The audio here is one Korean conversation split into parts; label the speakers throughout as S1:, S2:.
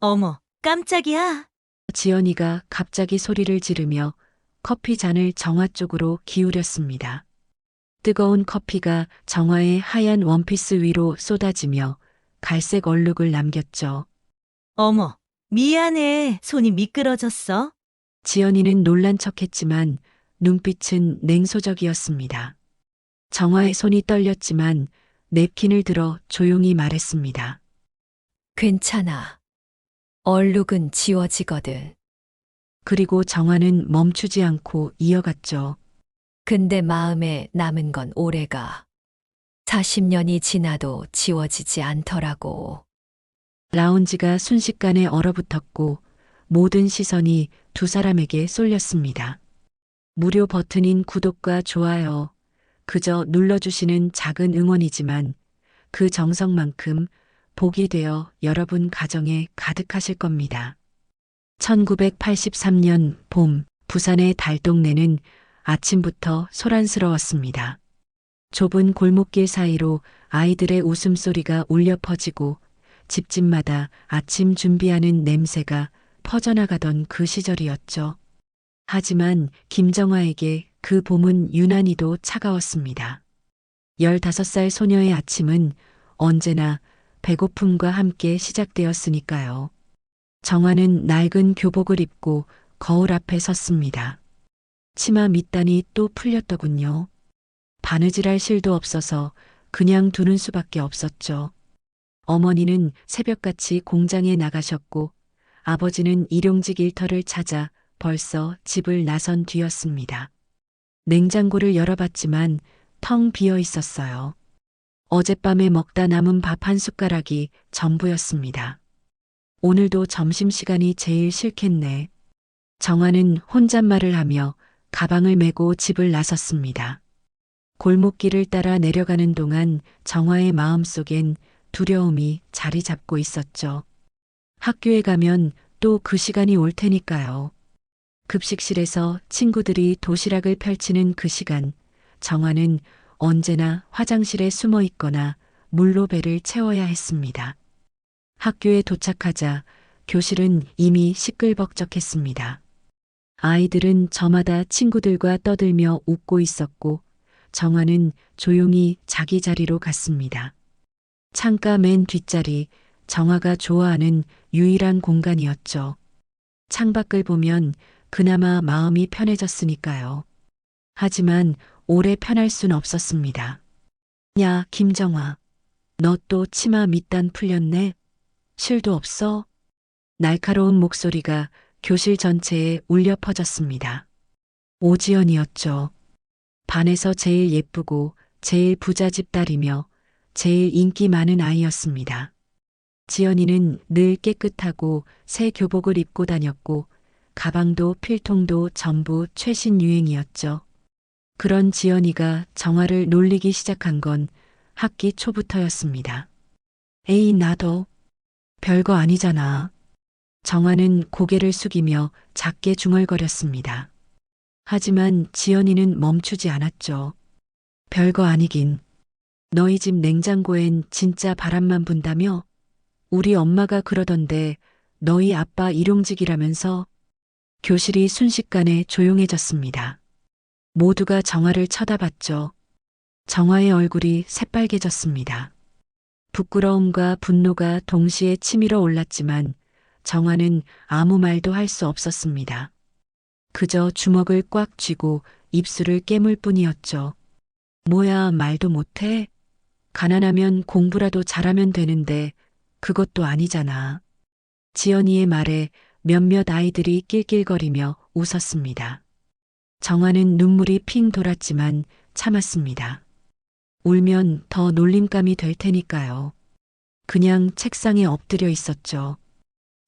S1: 어머, 깜짝이야.
S2: 지연이가 갑자기 소리를 지르며 커피 잔을 정화 쪽으로 기울였습니다. 뜨거운 커피가 정화의 하얀 원피스 위로 쏟아지며 갈색 얼룩을 남겼죠.
S1: 어머, 미안해. 손이 미끄러졌어.
S2: 지연이는 놀란 척했지만 눈빛은 냉소적이었습니다. 정화의 손이 떨렸지만 냅킨을 들어 조용히 말했습니다.
S3: 괜찮아. 얼룩은 지워지거든.
S2: 그리고 정화는 멈추지 않고 이어갔죠.
S3: 근데 마음에 남은 건 오래가. 40년이 지나도 지워지지 않더라고.
S2: 라운지가 순식간에 얼어붙었고 모든 시선이 두 사람에게 쏠렸습니다. 무료 버튼인 구독과 좋아요, 그저 눌러주시는 작은 응원이지만 그 정성만큼 복이 되어 여러분 가정에 가득하실 겁니다. 1983년 봄, 부산의 달동네는 아침부터 소란스러웠습니다. 좁은 골목길 사이로 아이들의 웃음소리가 울려 퍼지고 집집마다 아침 준비하는 냄새가 퍼져나가던 그 시절이었죠. 하지만 김정화에게 그 봄은 유난히도 차가웠습니다. 15살 소녀의 아침은 언제나 배고픔과 함께 시작되었으니까요. 정화는 낡은 교복을 입고 거울 앞에 섰습니다. 치마 밑단이 또 풀렸더군요. 바느질할 실도 없어서 그냥 두는 수밖에 없었죠. 어머니는 새벽같이 공장에 나가셨고 아버지는 일용직 일터를 찾아 벌써 집을 나선 뒤였습니다. 냉장고를 열어봤지만 텅 비어 있었어요. 어젯밤에 먹다 남은 밥 한 숟가락이 전부였습니다. 오늘도 점심시간이 제일 싫겠네. 정화는 혼잣말을 하며 가방을 메고 집을 나섰습니다. 골목길을 따라 내려가는 동안 정화의 마음속엔 두려움이 자리 잡고 있었죠. 학교에 가면 또 그 시간이 올 테니까요. 급식실에서 친구들이 도시락을 펼치는 그 시간, 정화는 언제나 화장실에 숨어 있거나 물로 배를 채워야 했습니다. 학교에 도착하자 교실은 이미 시끌벅적했습니다. 아이들은 저마다 친구들과 떠들며 웃고 있었고 정화는 조용히 자기 자리로 갔습니다. 창가 맨 뒷자리, 정화가 좋아하는 유일한 공간이었죠. 창밖을 보면 그나마 마음이 편해졌으니까요. 하지만 오래 편할 순 없었습니다. 야, 김정화. 너 또 치마 밑단 풀렸네? 실도 없어? 날카로운 목소리가 교실 전체에 울려 퍼졌습니다. 오지연이었죠. 반에서 제일 예쁘고 제일 부잣집 딸이며 제일 인기 많은 아이였습니다. 지연이는 늘 깨끗하고 새 교복을 입고 다녔고 가방도 필통도 전부 최신 유행이었죠. 그런 지연이가 정화를 놀리기 시작한 건 학기 초부터였습니다. 에이, 나도. 별거 아니잖아. 정화는 고개를 숙이며 작게 중얼거렸습니다. 하지만 지연이는 멈추지 않았죠. 별거 아니긴. 너희 집 냉장고엔 진짜 바람만 분다며? 우리 엄마가 그러던데 너희 아빠 일용직이라면서? 교실이 순식간에 조용해졌습니다. 모두가 정화를 쳐다봤죠. 정화의 얼굴이 새빨개졌습니다. 부끄러움과 분노가 동시에 치밀어 올랐지만 정화는 아무 말도 할 수 없었습니다. 그저 주먹을 꽉 쥐고 입술을 깨물 뿐이었죠. 뭐야, 말도 못해? 가난하면 공부라도 잘하면 되는데 그것도 아니잖아. 지연이의 말에 몇몇 아이들이 낄낄거리며 웃었습니다. 정화는 눈물이 핑 돌았지만 참았습니다. 울면 더 놀림감이 될 테니까요. 그냥 책상에 엎드려 있었죠.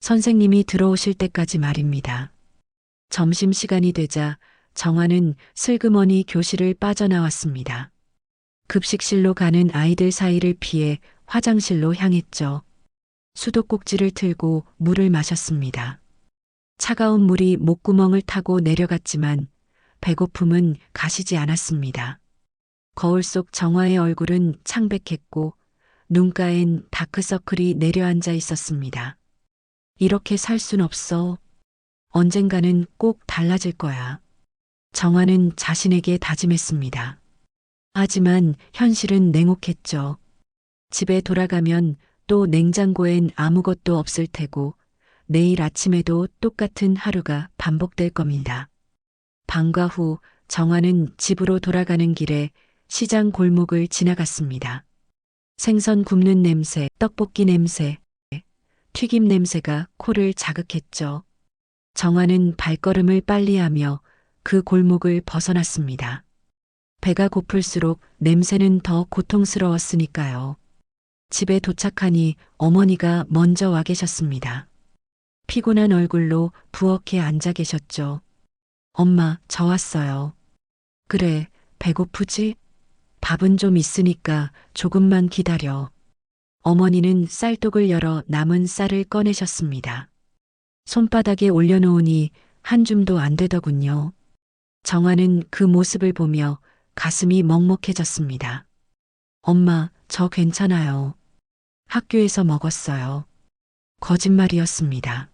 S2: 선생님이 들어오실 때까지 말입니다. 점심시간이 되자 정화는 슬그머니 교실을 빠져나왔습니다. 급식실로 가는 아이들 사이를 피해 화장실로 향했죠. 수도꼭지를 틀고 물을 마셨습니다. 차가운 물이 목구멍을 타고 내려갔지만 배고픔은 가시지 않았습니다. 거울 속 정화의 얼굴은 창백했고 눈가엔 다크서클이 내려앉아 있었습니다. 이렇게 살 순 없어. 언젠가는 꼭 달라질 거야. 정화는 자신에게 다짐했습니다. 하지만 현실은 냉혹했죠. 집에 돌아가면 또 냉장고엔 아무것도 없을 테고 내일 아침에도 똑같은 하루가 반복될 겁니다. 방과 후 정화는 집으로 돌아가는 길에 시장 골목을 지나갔습니다. 생선 굽는 냄새, 떡볶이 냄새, 튀김 냄새가 코를 자극했죠. 정화는 발걸음을 빨리하며 그 골목을 벗어났습니다. 배가 고플수록 냄새는 더 고통스러웠으니까요. 집에 도착하니 어머니가 먼저 와 계셨습니다. 피곤한 얼굴로 부엌에 앉아 계셨죠. 엄마, 저 왔어요. 그래, 배고프지? 밥은 좀 있으니까 조금만 기다려. 어머니는 쌀독을 열어 남은 쌀을 꺼내셨습니다. 손바닥에 올려놓으니 한 줌도 안 되더군요. 정화는 그 모습을 보며 가슴이 먹먹해졌습니다. 엄마, 저 괜찮아요. 학교에서 먹었어요. 거짓말이었습니다.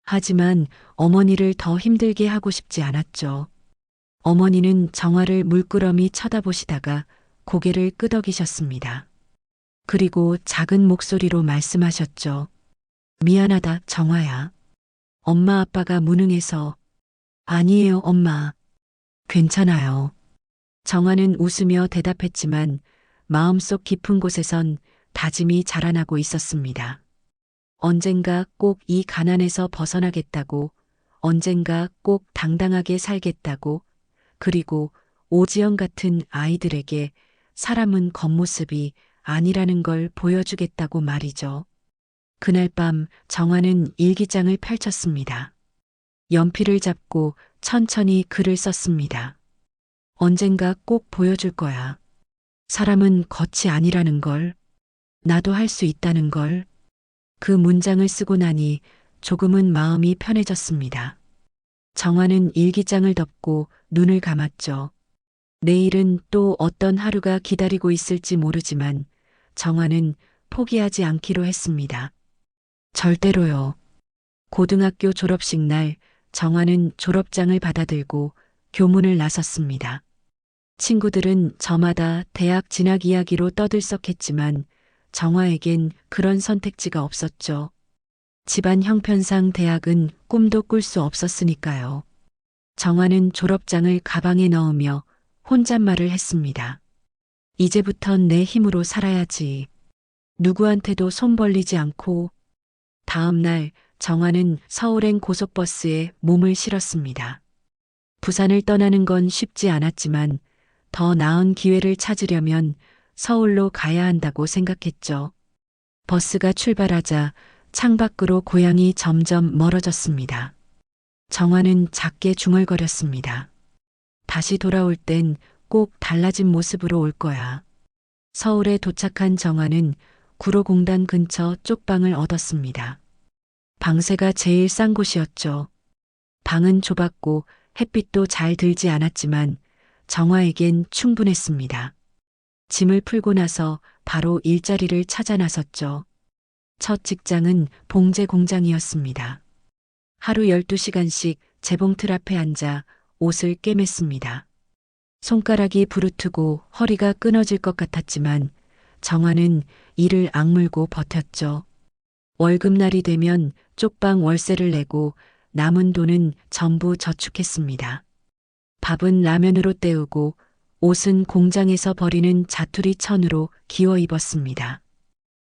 S2: 하지만 어머니를 더 힘들게 하고 싶지 않았죠. 어머니는 정화를 물끄러미 쳐다보시다가 고개를 끄덕이셨습니다. 그리고 작은 목소리로 말씀하셨죠. 미안하다, 정화야. 엄마 아빠가 무능해서. 아니에요, 엄마. 괜찮아요. 정화는 웃으며 대답했지만 마음속 깊은 곳에선 다짐이 자라나고 있었습니다. 언젠가 꼭 이 가난에서 벗어나겠다고, 언젠가 꼭 당당하게 살겠다고, 그리고 오지영 같은 아이들에게 사람은 겉모습이 아니라는 걸 보여주겠다고 말이죠. 그날 밤 정화는 일기장을 펼쳤습니다. 연필을 잡고 천천히 글을 썼습니다. 언젠가 꼭 보여줄 거야. 사람은 겉이 아니라는 걸. 나도 할 수 있다는 걸. 그 문장을 쓰고 나니 조금은 마음이 편해졌습니다. 정화는 일기장을 덮고 눈을 감았죠. 내일은 또 어떤 하루가 기다리고 있을지 모르지만 정화는 포기하지 않기로 했습니다. 절대로요. 고등학교 졸업식 날 정화는 졸업장을 받아들고 교문을 나섰습니다. 친구들은 저마다 대학 진학 이야기로 떠들썩했지만 정화에겐 그런 선택지가 없었죠. 집안 형편상 대학은 꿈도 꿀 수 없었으니까요. 정화는 졸업장을 가방에 넣으며 혼잣말을 했습니다. 이제부턴 내 힘으로 살아야지. 누구한테도 손 벌리지 않고. 다음 날 정화는 서울행 고속버스에 몸을 실었습니다. 부산을 떠나는 건 쉽지 않았지만 더 나은 기회를 찾으려면 서울로 가야 한다고 생각했죠. 버스가 출발하자 창밖으로 고향이 점점 멀어졌습니다. 정화는 작게 중얼거렸습니다. 다시 돌아올 땐 꼭 달라진 모습으로 올 거야. 서울에 도착한 정화는 구로공단 근처 쪽방을 얻었습니다. 방세가 제일 싼 곳이었죠. 방은 좁았고 햇빛도 잘 들지 않았지만 정화에겐 충분했습니다. 짐을 풀고 나서 바로 일자리를 찾아 나섰죠. 첫 직장은 봉제 공장이었습니다. 하루 12시간씩 재봉틀 앞에 앉아 옷을 꿰맸습니다. 손가락이 부르트고 허리가 끊어질 것 같았지만 정화는 이를 악물고 버텼죠. 월급날이 되면 쪽방 월세를 내고 남은 돈은 전부 저축했습니다. 밥은 라면으로 때우고 옷은 공장에서 버리는 자투리 천으로 기워 입었습니다.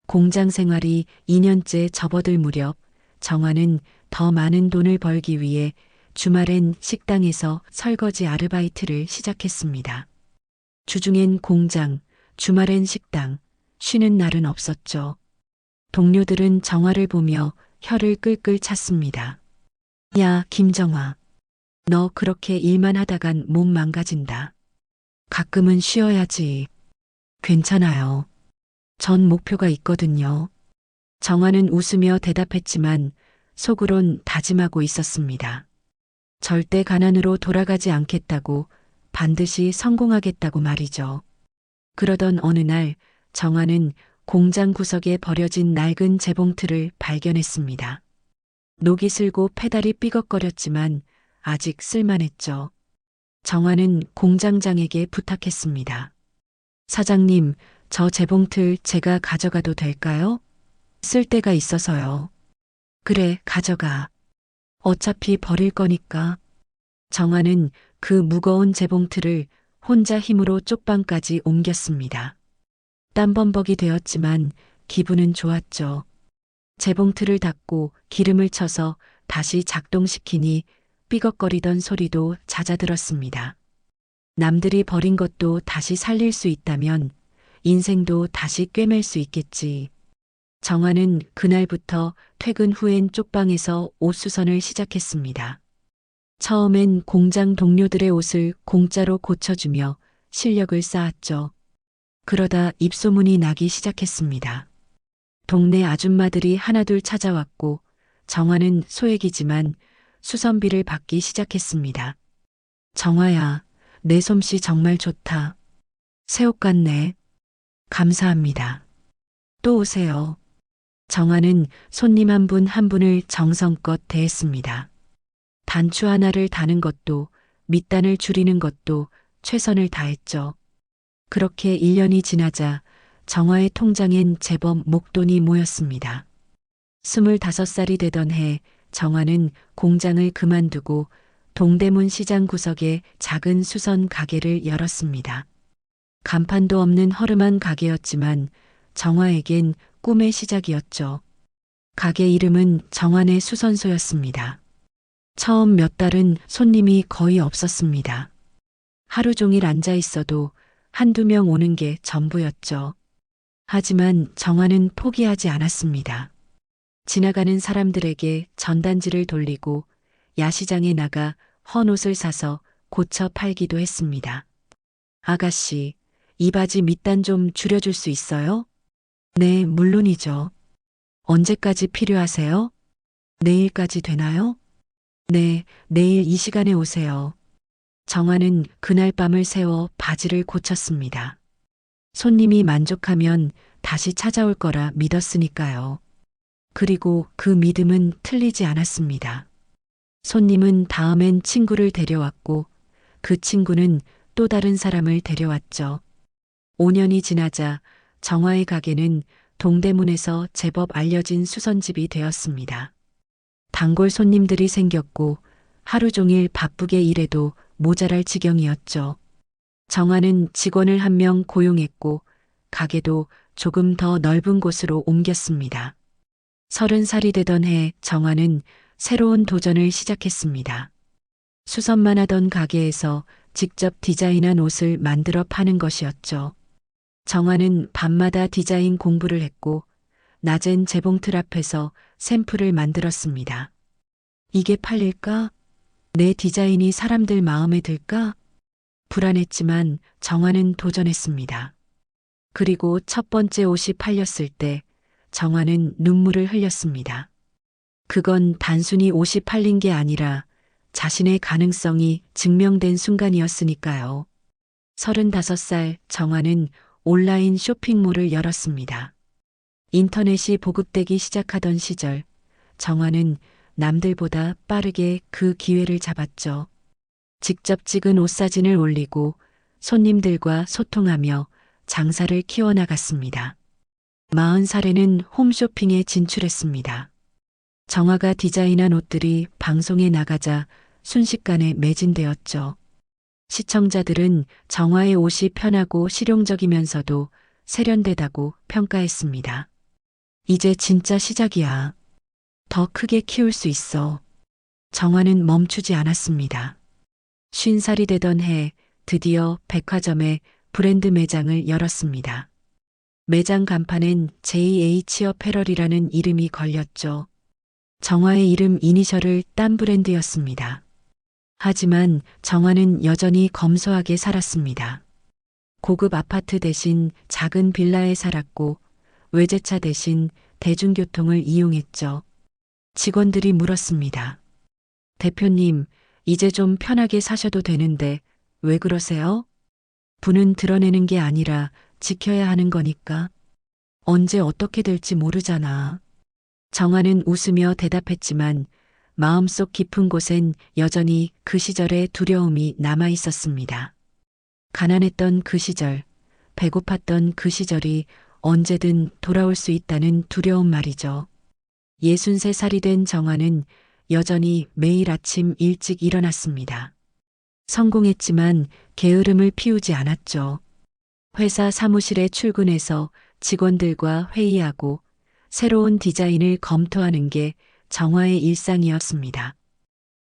S2: 공장 생활이 2년째 접어들 무렵 정화는 더 많은 돈을 벌기 위해 주말엔 식당에서 설거지 아르바이트를 시작했습니다. 주중엔 공장, 주말엔 식당, 쉬는 날은 없었죠. 동료들은 정화를 보며 혀를 끌끌 찼습니다. 야, 김정화. 너 그렇게 일만 하다간 몸 망가진다. 가끔은 쉬어야지. 괜찮아요. 전 목표가 있거든요. 정화는 웃으며 대답했지만 속으론 다짐하고 있었습니다. 절대 가난으로 돌아가지 않겠다고, 반드시 성공하겠다고 말이죠. 그러던 어느 날 정화는 공장 구석에 버려진 낡은 재봉틀을 발견했습니다. 녹이 슬고 페달이 삐걱거렸지만 아직 쓸만했죠. 정화는 공장장에게 부탁했습니다. 사장님, 저 재봉틀 제가 가져가도 될까요? 쓸 데가 있어서요. 그래, 가져가. 어차피 버릴 거니까. 정화는 그 무거운 재봉틀을 혼자 힘으로 쪽방까지 옮겼습니다. 땀범벅이 되었지만 기분은 좋았죠. 재봉틀을 닫고 기름을 쳐서 다시 작동시키니 삐걱거리던 소리도 잦아들었습니다. 남들이 버린 것도 다시 살릴 수 있다면 인생도 다시 꿰맬 수 있겠지. 정화는 그날부터 퇴근 후엔 쪽방에서 옷수선을 시작했습니다. 처음엔 공장 동료들의 옷을 공짜로 고쳐주며 실력을 쌓았죠. 그러다 입소문이 나기 시작했습니다. 동네 아줌마들이 하나둘 찾아왔고 정화는 소액이지만 수선비를 받기 시작했습니다. 정화야, 내 솜씨 정말 좋다. 새 옷 같네. 감사합니다. 또 오세요. 정화는 손님 한 분 한 분을 정성껏 대했습니다. 단추 하나를 다는 것도 밑단을 줄이는 것도 최선을 다했죠. 그렇게 1년이 지나자 정화의 통장엔 제법 목돈이 모였습니다. 25살이 되던 해 정화는 공장을 그만두고 동대문 시장 구석에 작은 수선 가게를 열었습니다. 간판도 없는 허름한 가게였지만 정화에겐 꿈의 시작이었죠. 가게 이름은 정환의 수선소였습니다. 처음 몇 달은 손님이 거의 없었습니다. 하루 종일 앉아 있어도 한두 명 오는 게 전부였죠. 하지만 정화는 포기하지 않았습니다. 지나가는 사람들에게 전단지를 돌리고 야시장에 나가 헌 옷을 사서 고쳐 팔기도 했습니다. 아가씨, 이 바지 밑단 좀 줄여줄 수 있어요? 네, 물론이죠. 언제까지 필요하세요? 내일까지 되나요? 네, 내일 이 시간에 오세요. 정화는 그날 밤을 새워 바지를 고쳤습니다. 손님이 만족하면 다시 찾아올 거라 믿었으니까요. 그리고 그 믿음은 틀리지 않았습니다. 손님은 다음엔 친구를 데려왔고 그 친구는 또 다른 사람을 데려왔죠. 5년이 지나자 정화의 가게는 동대문에서 제법 알려진 수선집이 되었습니다. 단골 손님들이 생겼고 하루 종일 바쁘게 일해도 모자랄 지경이었죠. 정화는 직원을 한 명 고용했고 가게도 조금 더 넓은 곳으로 옮겼습니다. 30살이 되던 해 정화는 새로운 도전을 시작했습니다. 수선만 하던 가게에서 직접 디자인한 옷을 만들어 파는 것이었죠. 정화는 밤마다 디자인 공부를 했고 낮엔 재봉틀 앞에서 샘플을 만들었습니다. 이게 팔릴까? 내 디자인이 사람들 마음에 들까? 불안했지만 정화는 도전했습니다. 그리고 첫 번째 옷이 팔렸을 때 정화는 눈물을 흘렸습니다. 그건 단순히 옷이 팔린 게 아니라 자신의 가능성이 증명된 순간이었으니까요. 35살 정화는 온라인 쇼핑몰을 열었습니다. 인터넷이 보급되기 시작하던 시절 정화는 남들보다 빠르게 그 기회를 잡았죠. 직접 찍은 옷 사진을 올리고 손님들과 소통하며 장사를 키워나갔습니다. 40살에는 홈쇼핑에 진출했습니다. 정화가 디자인한 옷들이 방송에 나가자 순식간에 매진되었죠. 시청자들은 정화의 옷이 편하고 실용적이면서도 세련되다고 평가했습니다. 이제 진짜 시작이야. 더 크게 키울 수 있어. 정화는 멈추지 않았습니다. 50살이 되던 해 드디어 백화점에 브랜드 매장을 열었습니다. 매장 간판엔 JH 어페럴이라는 이름이 걸렸죠. 정화의 이름 이니셜을 딴 브랜드였습니다. 하지만 정화는 여전히 검소하게 살았습니다. 고급 아파트 대신 작은 빌라에 살았고 외제차 대신 대중교통을 이용했죠. 직원들이 물었습니다. 대표님, 이제 좀 편하게 사셔도 되는데 왜 그러세요? 부는 드러내는 게 아니라 지켜야 하는 거니까. 언제 어떻게 될지 모르잖아. 정화는 웃으며 대답했지만 마음속 깊은 곳엔 여전히 그 시절의 두려움이 남아 있었습니다. 가난했던 그 시절, 배고팠던 그 시절이 언제든 돌아올 수 있다는 두려움 말이죠. 63살이 된 정화는 여전히 매일 아침 일찍 일어났습니다. 성공했지만 게으름을 피우지 않았죠. 회사 사무실에 출근해서 직원들과 회의하고 새로운 디자인을 검토하는 게 정화의 일상이었습니다.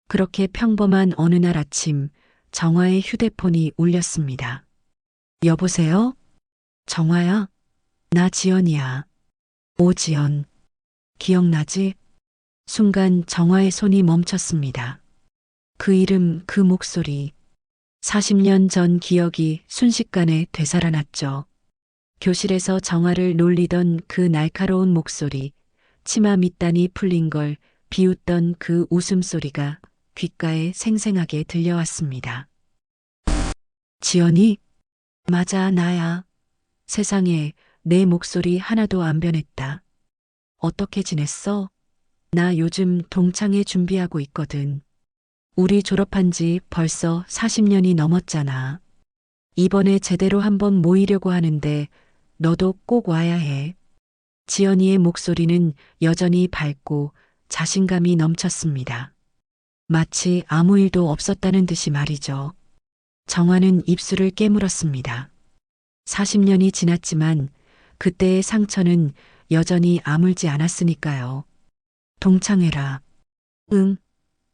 S2: 그렇게 평범한 어느 날 아침 정화의 휴대폰이 울렸습니다. 여보세요? 정화야? 나 지연이야. 오지연. 기억나지? 순간 정화의 손이 멈췄습니다. 그 이름, 그 목소리. 40년 전 기억이 순식간에 되살아났죠. 교실에서 정화를 놀리던 그 날카로운 목소리, 치마 밑단이 풀린 걸 비웃던 그 웃음소리가 귓가에 생생하게 들려왔습니다. 지연이? 맞아, 나야. 세상에 내 목소리 하나도 안 변했다. 어떻게 지냈어? 나 요즘 동창회 준비하고 있거든. 우리 졸업한 지 벌써 40년이 넘었잖아. 이번에 제대로 한번 모이려고 하는데 너도 꼭 와야 해. 지연이의 목소리는 여전히 밝고 자신감이 넘쳤습니다. 마치 아무 일도 없었다는 듯이 말이죠. 정화는 입술을 깨물었습니다. 40년이 지났지만 그때의 상처는 여전히 아물지 않았으니까요. 동창회라. 응.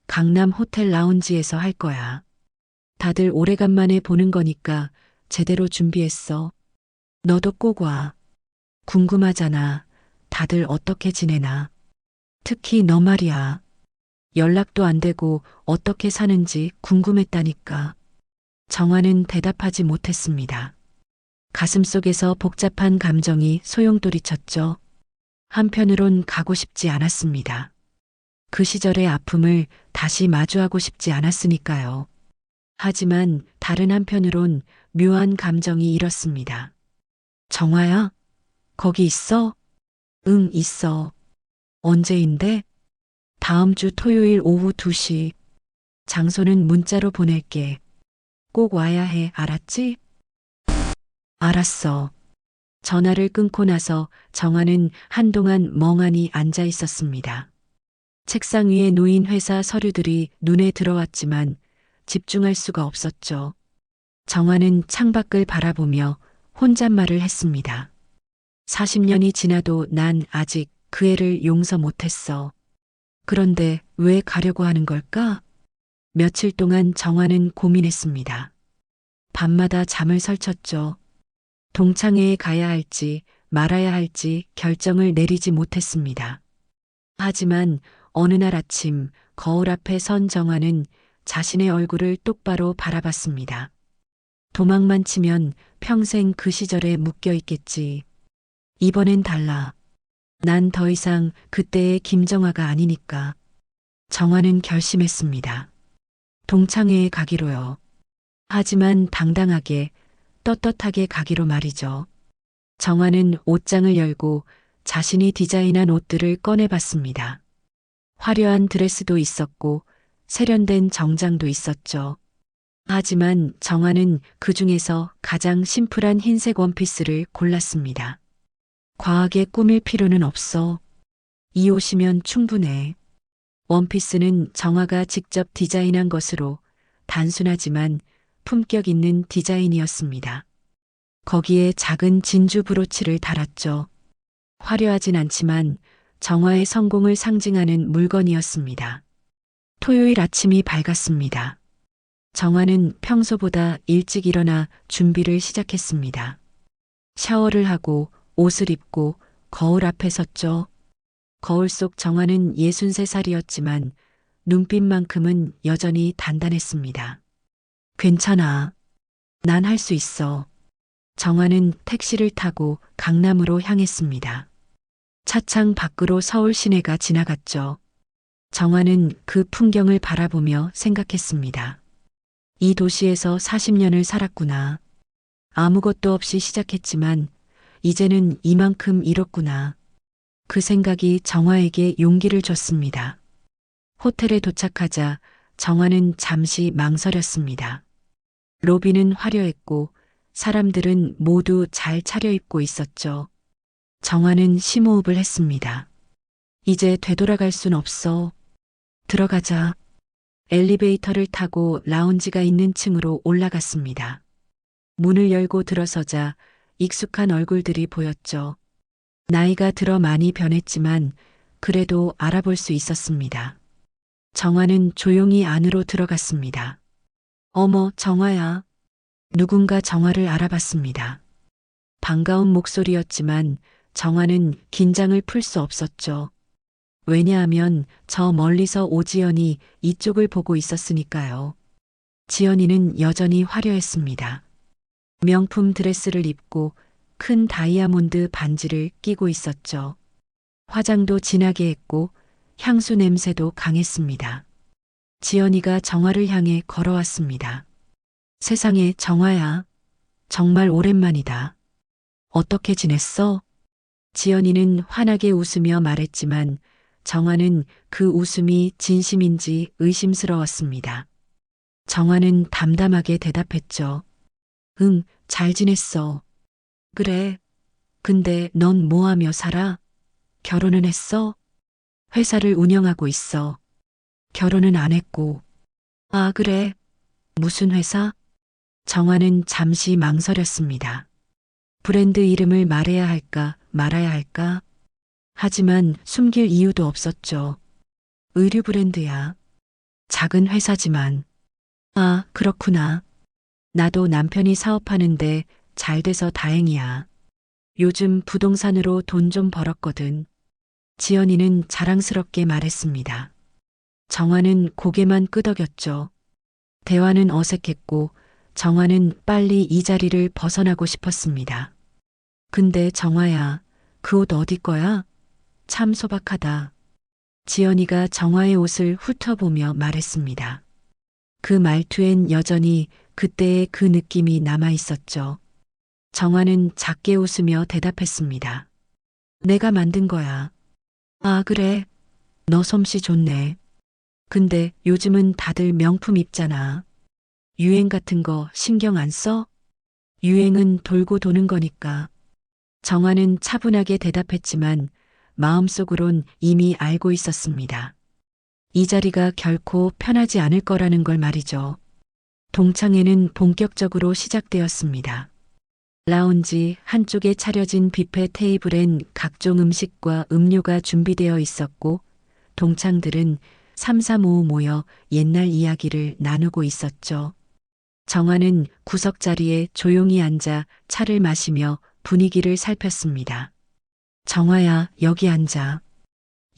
S2: 강남 호텔 라운지에서 할 거야. 다들 오래간만에 보는 거니까 제대로 준비했어. 너도 꼭 와. 궁금하잖아. 다들 어떻게 지내나. 특히 너 말이야. 연락도 안 되고 어떻게 사는지 궁금했다니까. 정화는 대답하지 못했습니다. 가슴속에서 복잡한 감정이 소용돌이쳤죠. 한편으론 가고 싶지 않았습니다. 그 시절의 아픔을 다시 마주하고 싶지 않았으니까요. 하지만 다른 한편으론 묘한 감정이 일었습니다. 정화야? 거기 있어? 응, 있어. 언제인데? 다음 주 토요일 오후 2시. 장소는 문자로 보낼게. 꼭 와야 해, 알았지? 알았어. 전화를 끊고 나서 정화는 한동안 멍하니 앉아 있었습니다. 책상 위에 놓인 회사 서류들이 눈에 들어왔지만 집중할 수가 없었죠. 정화는 창밖을 바라보며 혼잣말을 했습니다. 40년이 지나도 난 아직 그 애를 용서 못했어. 그런데 왜 가려고 하는 걸까? 며칠 동안 정화는 고민했습니다. 밤마다 잠을 설쳤죠. 동창회에 가야 할지 말아야 할지 결정을 내리지 못했습니다. 하지만 어느 날 아침 거울 앞에 선 정화는 자신의 얼굴을 똑바로 바라봤습니다. 도망만 치면 평생 그 시절에 묶여 있겠지. 이번엔 달라. 난 더 이상 그때의 김정화가 아니니까. 정화는 결심했습니다. 동창회에 가기로요. 하지만 당당하게, 떳떳하게 가기로 말이죠. 정화는 옷장을 열고 자신이 디자인한 옷들을 꺼내봤습니다. 화려한 드레스도 있었고 세련된 정장도 있었죠. 하지만 정화는 그 중에서 가장 심플한 흰색 원피스를 골랐습니다. 과하게 꾸밀 필요는 없어. 이 옷이면 충분해. 원피스는 정화가 직접 디자인한 것으로 단순하지만 품격 있는 디자인이었습니다. 거기에 작은 진주 브로치를 달았죠. 화려하진 않지만 정화의 성공을 상징하는 물건이었습니다. 토요일 아침이 밝았습니다. 정화는 평소보다 일찍 일어나 준비를 시작했습니다. 샤워를 하고 옷을 입고 거울 앞에 섰죠. 거울 속 정화는 63살이었지만 눈빛만큼은 여전히 단단했습니다. 괜찮아. 난 할 수 있어. 정화는 택시를 타고 강남으로 향했습니다. 차창 밖으로 서울 시내가 지나갔죠. 정화는 그 풍경을 바라보며 생각했습니다. 이 도시에서 40년을 살았구나. 아무것도 없이 시작했지만 이제는 이만큼 잃었구나. 그 생각이 정화에게 용기를 줬습니다. 호텔에 도착하자 정화는 잠시 망설였습니다. 로비는 화려했고 사람들은 모두 잘 차려입고 있었죠. 정화는 심호흡을 했습니다. 이제 되돌아갈 순 없어. 들어가자. 엘리베이터를 타고 라운지가 있는 층으로 올라갔습니다. 문을 열고 들어서자 익숙한 얼굴들이 보였죠. 나이가 들어 많이 변했지만 그래도 알아볼 수 있었습니다. 정화는 조용히 안으로 들어갔습니다. 어머, 정화야. 누군가 정화를 알아봤습니다. 반가운 목소리였지만 정화는 긴장을 풀 수 없었죠. 왜냐하면 저 멀리서 오지연이 이쪽을 보고 있었으니까요. 지연이는 여전히 화려했습니다. 명품 드레스를 입고 큰 다이아몬드 반지를 끼고 있었죠. 화장도 진하게 했고 향수 냄새도 강했습니다. 지연이가 정화를 향해 걸어왔습니다. 세상에, 정화야. 정말 오랜만이다. 어떻게 지냈어? 지연이는 환하게 웃으며 말했지만 정화는 그 웃음이 진심인지 의심스러웠습니다. 정화는 담담하게 대답했죠. 응, 잘 지냈어. 그래. 근데 넌 뭐 하며 살아? 결혼은 했어? 회사를 운영하고 있어. 결혼은 안 했고. 아, 그래. 무슨 회사? 정화는 잠시 망설였습니다. 브랜드 이름을 말해야 할까, 말아야 할까? 하지만 숨길 이유도 없었죠. 의류 브랜드야. 작은 회사지만. 아, 그렇구나. 나도 남편이 사업하는데 잘 돼서 다행이야. 요즘 부동산으로 돈 좀 벌었거든. 지연이는 자랑스럽게 말했습니다. 정화는 고개만 끄덕였죠. 대화는 어색했고 정화는 빨리 이 자리를 벗어나고 싶었습니다. 근데 정화야, 그 옷 어디 거야? 참 소박하다. 지연이가 정화의 옷을 훑어보며 말했습니다. 그 말투엔 여전히 그때의 그 느낌이 남아 있었죠. 정화는 작게 웃으며 대답했습니다. 내가 만든 거야. 아, 그래. 너 솜씨 좋네. 근데 요즘은 다들 명품 입잖아. 유행 같은 거 신경 안 써? 유행은 돌고 도는 거니까. 정화는 차분하게 대답했지만 마음속으론 이미 알고 있었습니다. 이 자리가 결코 편하지 않을 거라는 걸 말이죠. 동창회는 본격적으로 시작되었습니다. 라운지 한쪽에 차려진 뷔페 테이블엔 각종 음식과 음료가 준비되어 있었고 동창들은 삼삼오오 모여 옛날 이야기를 나누고 있었죠. 정화는 구석 자리에 조용히 앉아 차를 마시며 분위기를 살폈습니다. 정화야, 여기 앉아.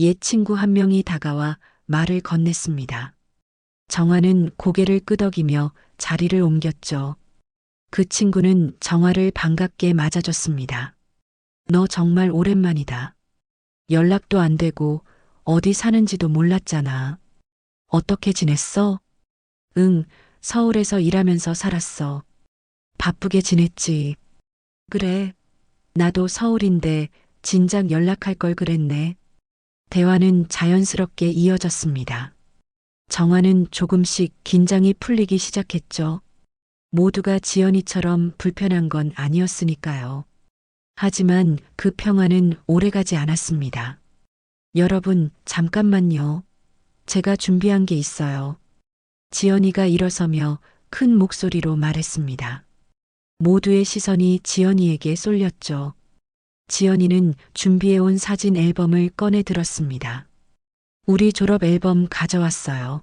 S2: 옛 친구 한 명이 다가와 말을 건넸습니다. 정화는 고개를 끄덕이며 자리를 옮겼죠. 그 친구는 정화를 반갑게 맞아줬습니다. 너 정말 오랜만이다. 연락도 안 되고 어디 사는지도 몰랐잖아. 어떻게 지냈어? 응, 서울에서 일하면서 살았어. 바쁘게 지냈지. 그래, 나도 서울인데 진작 연락할 걸 그랬네. 대화는 자연스럽게 이어졌습니다. 정화는 조금씩 긴장이 풀리기 시작했죠. 모두가 지연이처럼 불편한 건 아니었으니까요. 하지만 그 평화는 오래가지 않았습니다. 여러분, 잠깐만요. 제가 준비한 게 있어요. 지연이가 일어서며 큰 목소리로 말했습니다. 모두의 시선이 지연이에게 쏠렸죠. 지연이는 준비해온 사진 앨범을 꺼내 들었습니다. 우리 졸업 앨범 가져왔어요.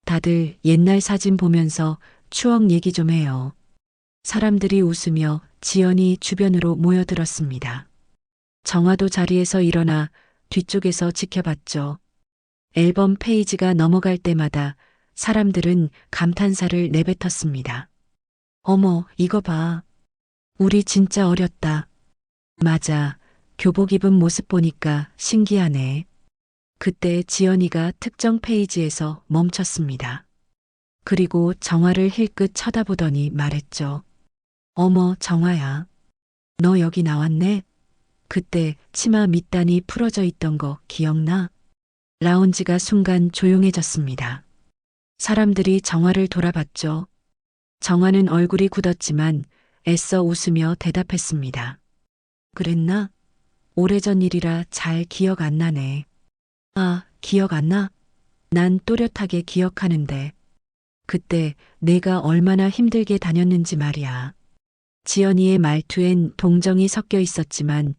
S2: 다들 옛날 사진 보면서 추억 얘기 좀 해요. 사람들이 웃으며 지연이 주변으로 모여들었습니다. 정화도 자리에서 일어나 뒤쪽에서 지켜봤죠. 앨범 페이지가 넘어갈 때마다 사람들은 감탄사를 내뱉었습니다. 어머, 이거 봐. 우리 진짜 어렸다. 맞아. 교복 입은 모습 보니까 신기하네. 그때 지연이가 특정 페이지에서 멈췄습니다. 그리고 정화를 힐끗 쳐다보더니 말했죠. 어머, 정화야. 너 여기 나왔네? 그때 치마 밑단이 풀어져 있던 거 기억나? 라운지가 순간 조용해졌습니다. 사람들이 정화를 돌아봤죠. 정화는 얼굴이 굳었지만 애써 웃으며 대답했습니다. 그랬나? 오래전 일이라 잘 기억 안 나네. 아, 기억 안 나? 난 또렷하게 기억하는데. 그때 내가 얼마나 힘들게 다녔는지 말이야. 지연이의 말투엔 동정이 섞여 있었지만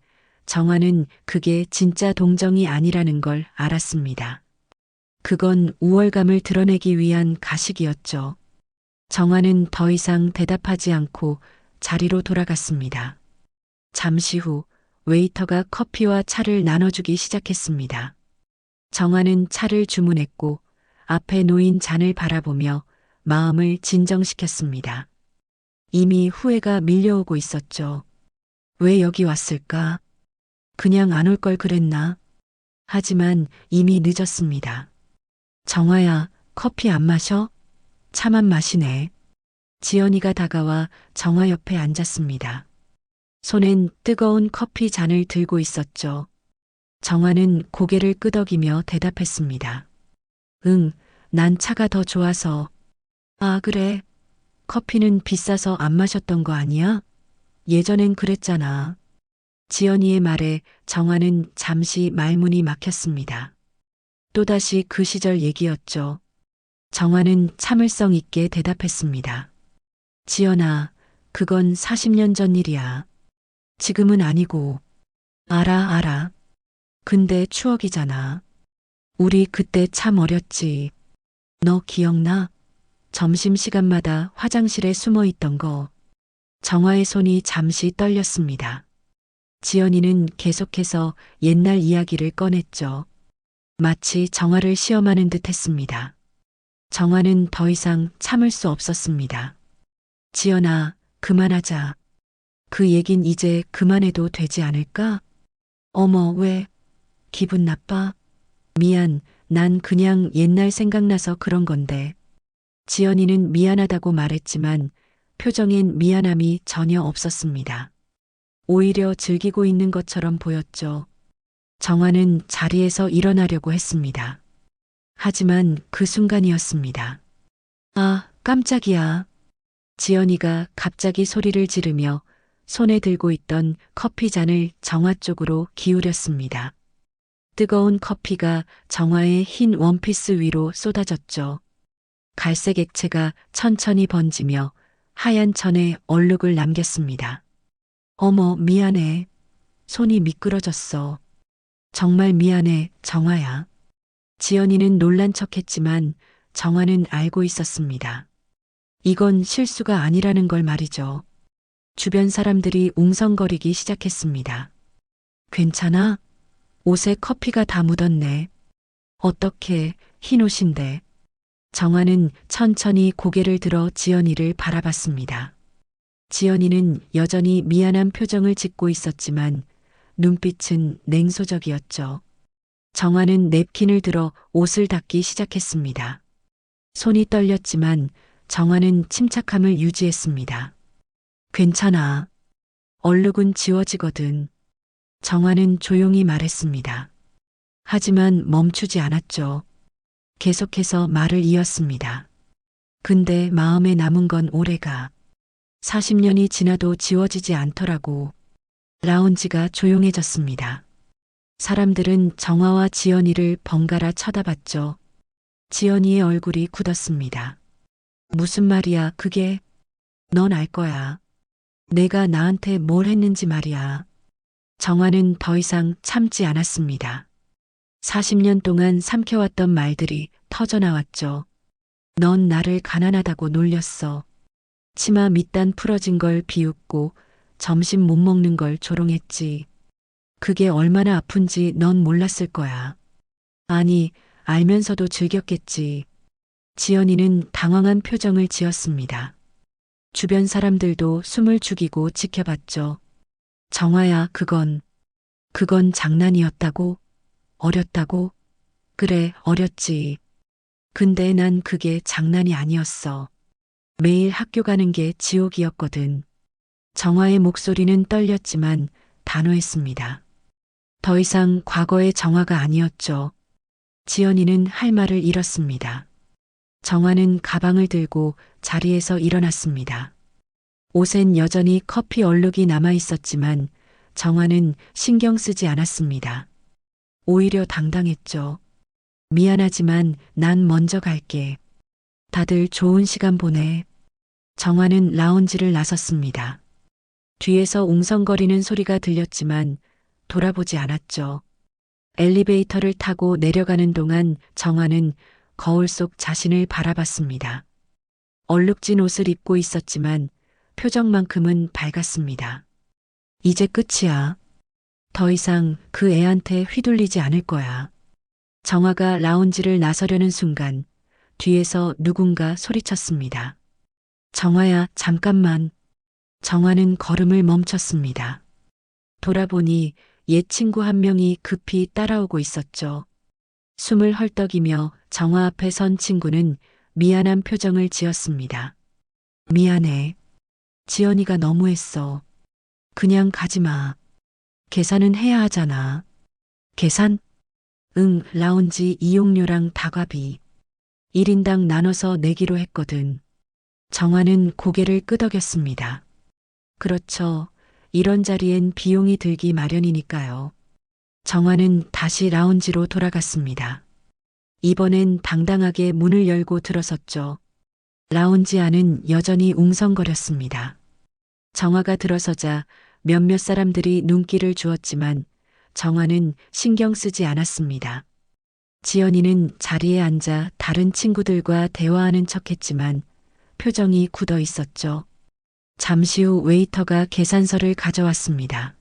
S2: 정화는 그게 진짜 동정이 아니라는 걸 알았습니다. 그건 우월감을 드러내기 위한 가식이었죠. 정화는 더 이상 대답하지 않고 자리로 돌아갔습니다. 잠시 후 웨이터가 커피와 차를 나눠주기 시작했습니다. 정화는 차를 주문했고 앞에 놓인 잔을 바라보며 마음을 진정시켰습니다. 이미 후회가 밀려오고 있었죠. 왜 여기 왔을까? 그냥 안 올 걸 그랬나? 하지만 이미 늦었습니다. 정화야, 커피 안 마셔? 차만 마시네. 지연이가 다가와 정화 옆에 앉았습니다. 손엔 뜨거운 커피 잔을 들고 있었죠. 정화는 고개를 끄덕이며 대답했습니다. 응, 난 차가 더 좋아서. 아, 그래. 커피는 비싸서 안 마셨던 거 아니야? 예전엔 그랬잖아. 지연이의 말에 정화는 잠시 말문이 막혔습니다. 또다시 그 시절 얘기였죠. 정화는 참을성 있게 대답했습니다. 지연아, 그건 40년 전 일이야. 지금은 아니고. 알아. 근데 추억이잖아. 우리 그때 참 어렸지. 너 기억나? 점심시간마다 화장실에 숨어 있던 거. 정화의 손이 잠시 떨렸습니다. 지연이는 계속해서 옛날 이야기를 꺼냈죠. 마치 정화를 시험하는 듯 했습니다. 정화는 더 이상 참을 수 없었습니다. 지연아, 그만하자. 그 얘긴 이제 그만해도 되지 않을까? 어머, 왜? 기분 나빠? 미안, 난 그냥 옛날 생각나서 그런 건데. 지연이는 미안하다고 말했지만 표정엔 미안함이 전혀 없었습니다. 오히려 즐기고 있는 것처럼 보였죠. 정화는 자리에서 일어나려고 했습니다. 하지만 그 순간이었습니다. 아, 깜짝이야. 지연이가 갑자기 소리를 지르며 손에 들고 있던 커피 잔을 정화 쪽으로 기울였습니다. 뜨거운 커피가 정화의 흰 원피스 위로 쏟아졌죠. 갈색 액체가 천천히 번지며 하얀 천에 얼룩을 남겼습니다. 어머, 미안해. 손이 미끄러졌어. 정말 미안해, 정화야. 지연이는 놀란 척했지만 정화는 알고 있었습니다. 이건 실수가 아니라는 걸 말이죠. 주변 사람들이 웅성거리기 시작했습니다. 괜찮아? 옷에 커피가 다 묻었네. 어떻게, 흰 옷인데. 정화는 천천히 고개를 들어 지연이를 바라봤습니다. 지연이는 여전히 미안한 표정을 짓고 있었지만 눈빛은 냉소적이었죠. 정화는 냅킨을 들어 옷을 닦기 시작했습니다. 손이 떨렸지만 정화는 침착함을 유지했습니다. 괜찮아. 얼룩은 지워지거든. 정화는 조용히 말했습니다. 하지만 멈추지 않았죠. 계속해서 말을 이었습니다. 근데 마음에 남은 건 오래가. 40년이 지나도 지워지지 않더라고. 라운지가 조용해졌습니다. 사람들은 정화와 지연이를 번갈아 쳐다봤죠. 지연이의 얼굴이 굳었습니다. 무슨 말이야, 그게? 넌 알 거야. 내가 나한테 뭘 했는지 말이야. 정화는 더 이상 참지 않았습니다. 40년 동안 삼켜왔던 말들이 터져나왔죠. 넌 나를 가난하다고 놀렸어. 치마 밑단 풀어진 걸 비웃고 점심 못 먹는 걸 조롱했지. 그게 얼마나 아픈지 넌 몰랐을 거야. 아니, 알면서도 즐겼겠지. 지연이는 당황한 표정을 지었습니다. 주변 사람들도 숨을 죽이고 지켜봤죠. 정화야, 그건 장난이었다고? 어렸다고? 그래, 어렸지. 근데 난 그게 장난이 아니었어. 매일 학교 가는 게 지옥이었거든. 정화의 목소리는 떨렸지만 단호했습니다. 더 이상 과거의 정화가 아니었죠. 지연이는 할 말을 잃었습니다. 정화는 가방을 들고 자리에서 일어났습니다. 옷엔 여전히 커피 얼룩이 남아 있었지만 정화는 신경 쓰지 않았습니다. 오히려 당당했죠. 미안하지만 난 먼저 갈게. 다들 좋은 시간 보내. 정화는 라운지를 나섰습니다. 뒤에서 웅성거리는 소리가 들렸지만 돌아보지 않았죠. 엘리베이터를 타고 내려가는 동안 정화는 거울 속 자신을 바라봤습니다. 얼룩진 옷을 입고 있었지만 표정만큼은 밝았습니다. 이제 끝이야. 더 이상 그 애한테 휘둘리지 않을 거야. 정화가 라운지를 나서려는 순간 뒤에서 누군가 소리쳤습니다. 정화야, 잠깐만. 정화는 걸음을 멈췄습니다. 돌아보니 옛 친구 한 명이 급히 따라오고 있었죠. 숨을 헐떡이며 정화 앞에 선 친구는 미안한 표정을 지었습니다. 미안해. 지연이가 너무했어. 그냥 가지 마. 계산은 해야 하잖아. 계산? 응, 라운지 이용료랑 다과비. 1인당 나눠서 내기로 했거든. 정화는 고개를 끄덕였습니다. 그렇죠. 이런 자리엔 비용이 들기 마련이니까요. 정화는 다시 라운지로 돌아갔습니다. 이번엔 당당하게 문을 열고 들어섰죠. 라운지 안은 여전히 웅성거렸습니다. 정화가 들어서자 몇몇 사람들이 눈길을 주었지만 정화는 신경 쓰지 않았습니다. 지연이는 자리에 앉아 다른 친구들과 대화하는 척했지만 표정이 굳어 있었죠. 잠시 후 웨이터가 계산서를 가져왔습니다.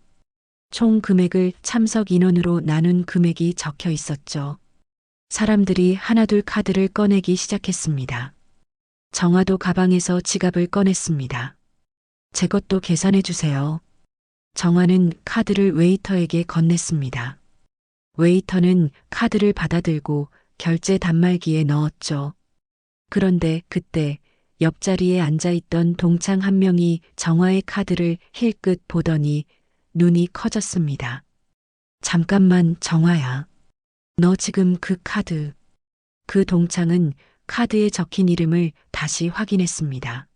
S2: 총 금액을 참석 인원으로 나눈 금액이 적혀 있었죠. 사람들이 하나둘 카드를 꺼내기 시작했습니다. 정화도 가방에서 지갑을 꺼냈습니다. 제 것도 계산해 주세요. 정화는 카드를 웨이터에게 건넸습니다. 웨이터는 카드를 받아들고 결제 단말기에 넣었죠. 그런데 그때 옆자리에 앉아있던 동창 한 명이 정화의 카드를 힐끗 보더니 눈이 커졌습니다. 잠깐만, 정화야. 너 지금 그 카드. 그 동창은 카드에 적힌 이름을 다시 확인했습니다.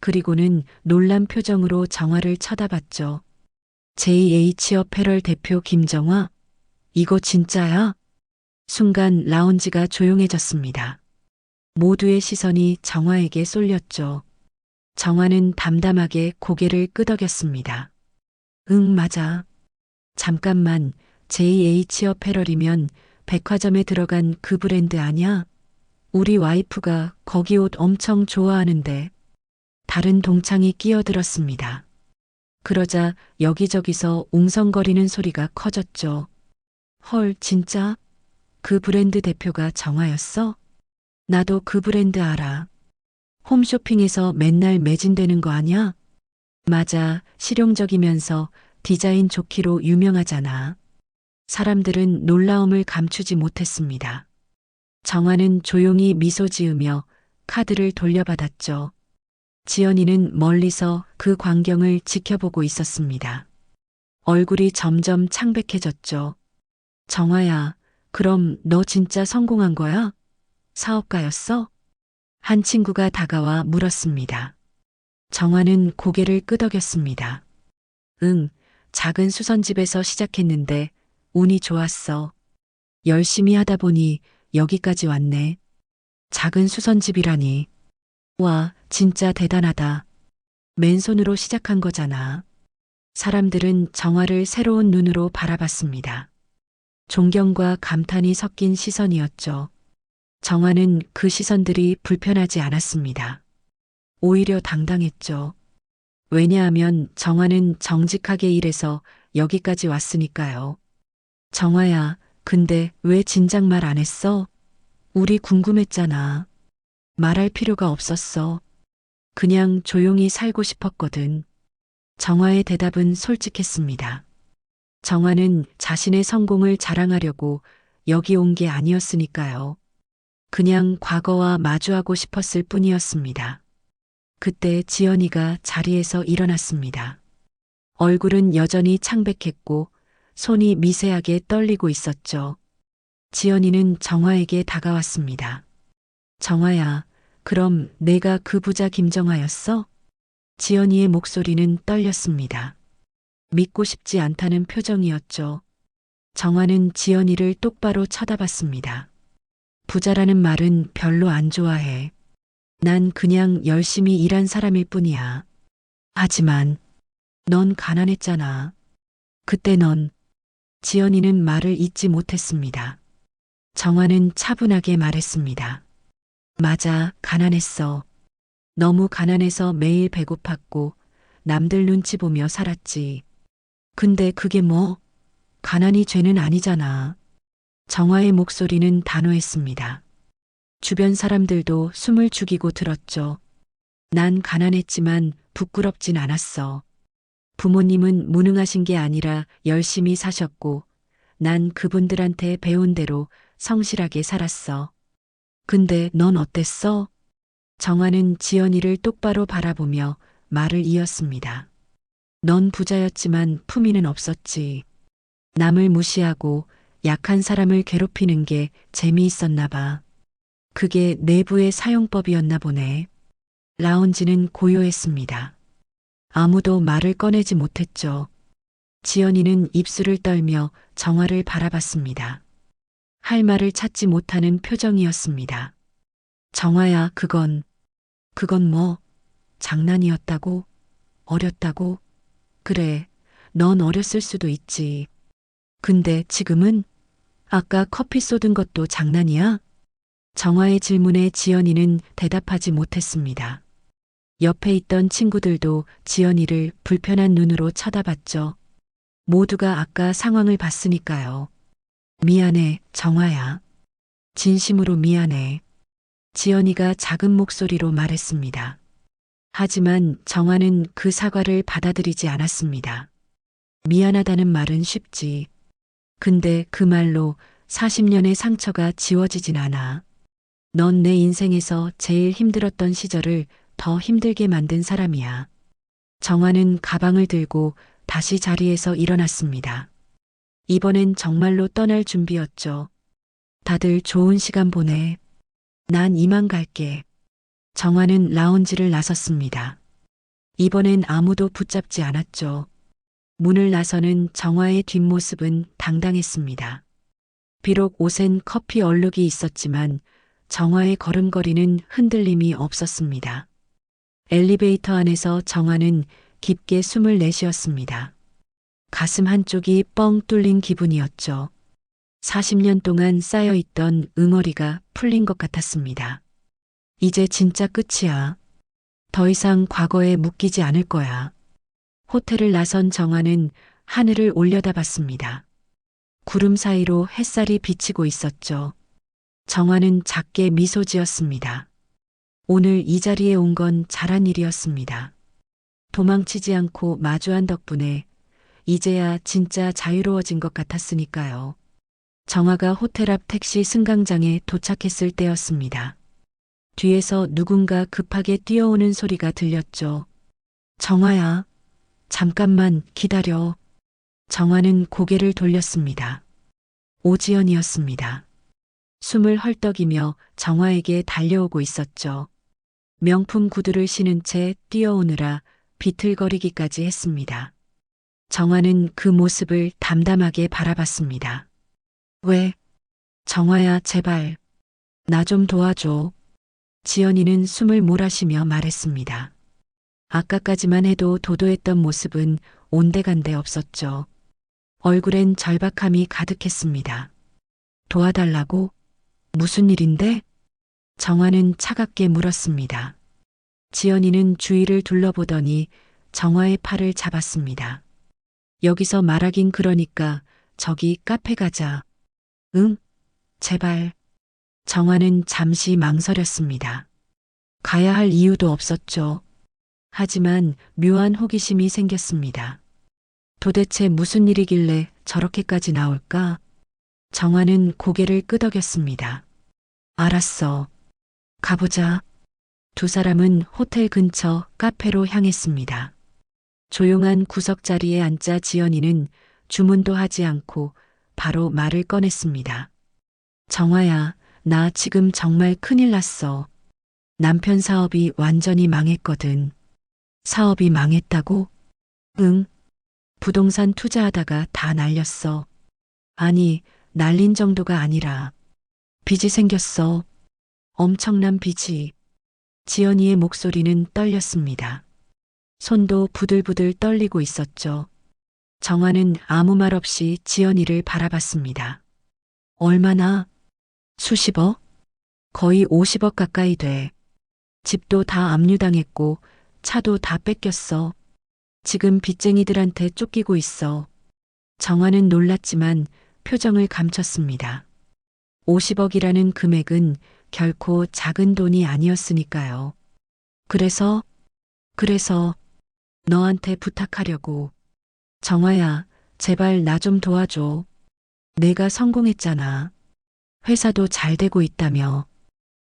S2: 그리고는 놀란 표정으로 정화를 쳐다봤죠. JH 어페럴 대표 김정화? 이거 진짜야? 순간 라운지가 조용해졌습니다. 모두의 시선이 정화에게 쏠렸죠. 정화는 담담하게 고개를 끄덕였습니다. 응, 맞아. 잠깐만, JH 어페럴이면 백화점에 들어간 그 브랜드 아냐? 우리 와이프가 거기 옷 엄청 좋아하는데. 다른 동창이 끼어들었습니다. 그러자 여기저기서 웅성거리는 소리가 커졌죠. 헐, 진짜? 그 브랜드 대표가 정화였어? 나도 그 브랜드 알아. 홈쇼핑에서 맨날 매진되는 거 아냐? 맞아, 실용적이면서 디자인 좋기로 유명하잖아. 사람들은 놀라움을 감추지 못했습니다. 정화는 조용히 미소 지으며 카드를 돌려받았죠. 지연이는 멀리서 그 광경을 지켜보고 있었습니다. 얼굴이 점점 창백해졌죠. 정화야, 그럼 너 진짜 성공한 거야? 사업가였어? 한 친구가 다가와 물었습니다. 정화는 고개를 끄덕였습니다. 응, 작은 수선집에서 시작했는데 운이 좋았어. 열심히 하다 보니 여기까지 왔네. 작은 수선집이라니. 와, 진짜 대단하다. 맨손으로 시작한 거잖아. 사람들은 정화를 새로운 눈으로 바라봤습니다. 존경과 감탄이 섞인 시선이었죠. 정화는 그 시선들이 불편하지 않았습니다. 오히려 당당했죠. 왜냐하면 정화는 정직하게 일해서 여기까지 왔으니까요. 정화야, 근데 왜 진작 말 안 했어? 우리 궁금했잖아. 말할 필요가 없었어. 그냥 조용히 살고 싶었거든. 정화의 대답은 솔직했습니다. 정화는 자신의 성공을 자랑하려고 여기 온 게 아니었으니까요. 그냥 과거와 마주하고 싶었을 뿐이었습니다. 그때 지연이가 자리에서 일어났습니다. 얼굴은 여전히 창백했고 손이 미세하게 떨리고 있었죠. 지연이는 정화에게 다가왔습니다. 정화야, 그럼 내가 그 부자 김정화였어? 지연이의 목소리는 떨렸습니다. 믿고 싶지 않다는 표정이었죠. 정화는 지연이를 똑바로 쳐다봤습니다. 부자라는 말은 별로 안 좋아해. 난 그냥 열심히 일한 사람일 뿐이야. 하지만 넌 가난했잖아. 그때 넌 지연이는 말을 잇지 못했습니다. 정화는 차분하게 말했습니다. 맞아, 가난했어. 너무 가난해서 매일 배고팠고 남들 눈치 보며 살았지. 근데 그게 뭐? 가난이 죄는 아니잖아. 정화의 목소리는 단호했습니다. 주변 사람들도 숨을 죽이고 들었죠. 난 가난했지만 부끄럽진 않았어. 부모님은 무능하신 게 아니라 열심히 사셨고 난 그분들한테 배운 대로 성실하게 살았어. 근데 넌 어땠어? 정화는 지연이를 똑바로 바라보며 말을 이었습니다. 넌 부자였지만 품위는 없었지. 남을 무시하고 약한 사람을 괴롭히는 게 재미있었나 봐. 그게 내부의 사용법이었나 보네. 라운지는 고요했습니다. 아무도 말을 꺼내지 못했죠. 지연이는 입술을 떨며 정화를 바라봤습니다. 할 말을 찾지 못하는 표정이었습니다. 정화야, 그건 뭐, 장난이었다고? 어렸다고? 그래, 넌 어렸을 수도 있지. 근데 지금은? 아까 커피 쏟은 것도 장난이야? 정화의 질문에 지연이는 대답하지 못했습니다. 옆에 있던 친구들도 지연이를 불편한 눈으로 쳐다봤죠. 모두가 아까 상황을 봤으니까요. 미안해, 정화야. 진심으로 미안해. 지연이가 작은 목소리로 말했습니다. 하지만 정화는 그 사과를 받아들이지 않았습니다. 미안하다는 말은 쉽지. 근데 그 말로 40년의 상처가 지워지진 않아. 넌 내 인생에서 제일 힘들었던 시절을 더 힘들게 만든 사람이야. 정화는 가방을 들고 다시 자리에서 일어났습니다. 이번엔 정말로 떠날 준비였죠. 다들 좋은 시간 보내. 난 이만 갈게. 정화는 라운지를 나섰습니다. 이번엔 아무도 붙잡지 않았죠. 문을 나서는 정화의 뒷모습은 당당했습니다. 비록 옷엔 커피 얼룩이 있었지만 정화의 걸음걸이는 흔들림이 없었습니다. 엘리베이터 안에서 정화는 깊게 숨을 내쉬었습니다. 가슴 한쪽이 뻥 뚫린 기분이었죠. 40년 동안 쌓여있던 응어리가 풀린 것 같았습니다. 이제 진짜 끝이야. 더 이상 과거에 묶이지 않을 거야. 호텔을 나선 정화는 하늘을 올려다봤습니다. 구름 사이로 햇살이 비치고 있었죠. 정화는 작게 미소 지었습니다. 오늘 이 자리에 온 건 잘한 일이었습니다. 도망치지 않고 마주한 덕분에 이제야 진짜 자유로워진 것 같았으니까요. 정화가 호텔 앞 택시 승강장에 도착했을 때였습니다. 뒤에서 누군가 급하게 뛰어오는 소리가 들렸죠. 정화야, 잠깐만 기다려. 정화는 고개를 돌렸습니다. 오지연이었습니다. 숨을 헐떡이며 정화에게 달려오고 있었죠. 명품 구두를 신은 채 뛰어오느라 비틀거리기까지 했습니다. 정화는 그 모습을 담담하게 바라봤습니다. 왜? 정화야, 제발. 나 좀 도와줘. 지연이는 숨을 몰아쉬며 말했습니다. 아까까지만 해도 도도했던 모습은 온데간데 없었죠. 얼굴엔 절박함이 가득했습니다. 도와달라고? 무슨 일인데? 정화는 차갑게 물었습니다. 지연이는 주위를 둘러보더니 정화의 팔을 잡았습니다. 여기서 말하긴 그러니까 저기 카페 가자. 응? 제발. 정화는 잠시 망설였습니다. 가야 할 이유도 없었죠. 하지만 묘한 호기심이 생겼습니다. 도대체 무슨 일이길래 저렇게까지 나올까? 정화는 고개를 끄덕였습니다. 알았어. 가보자. 두 사람은 호텔 근처 카페로 향했습니다. 조용한 구석 자리에 앉자 지연이는 주문도 하지 않고 바로 말을 꺼냈습니다. 정화야, 나 지금 정말 큰일 났어. 남편 사업이 완전히 망했거든. 사업이 망했다고? 응. 부동산 투자하다가 다 날렸어. 아니, 날린 정도가 아니라 빚이 생겼어. 엄청난 빚이. 지연이의 목소리는 떨렸습니다. 손도 부들부들 떨리고 있었죠. 정화는 아무 말 없이 지연이를 바라봤습니다. 얼마나? 수십억? 거의 50억 가까이 돼. 집도 다 압류당했고 차도 다 뺏겼어. 지금 빚쟁이들한테 쫓기고 있어. 정화는 놀랐지만 표정을 감췄습니다. 50억이라는 금액은 결코 작은 돈이 아니었으니까요. 그래서 너한테 부탁하려고. 정화야, 제발 나 좀 도와줘. 내가 성공했잖아. 회사도 잘 되고 있다며.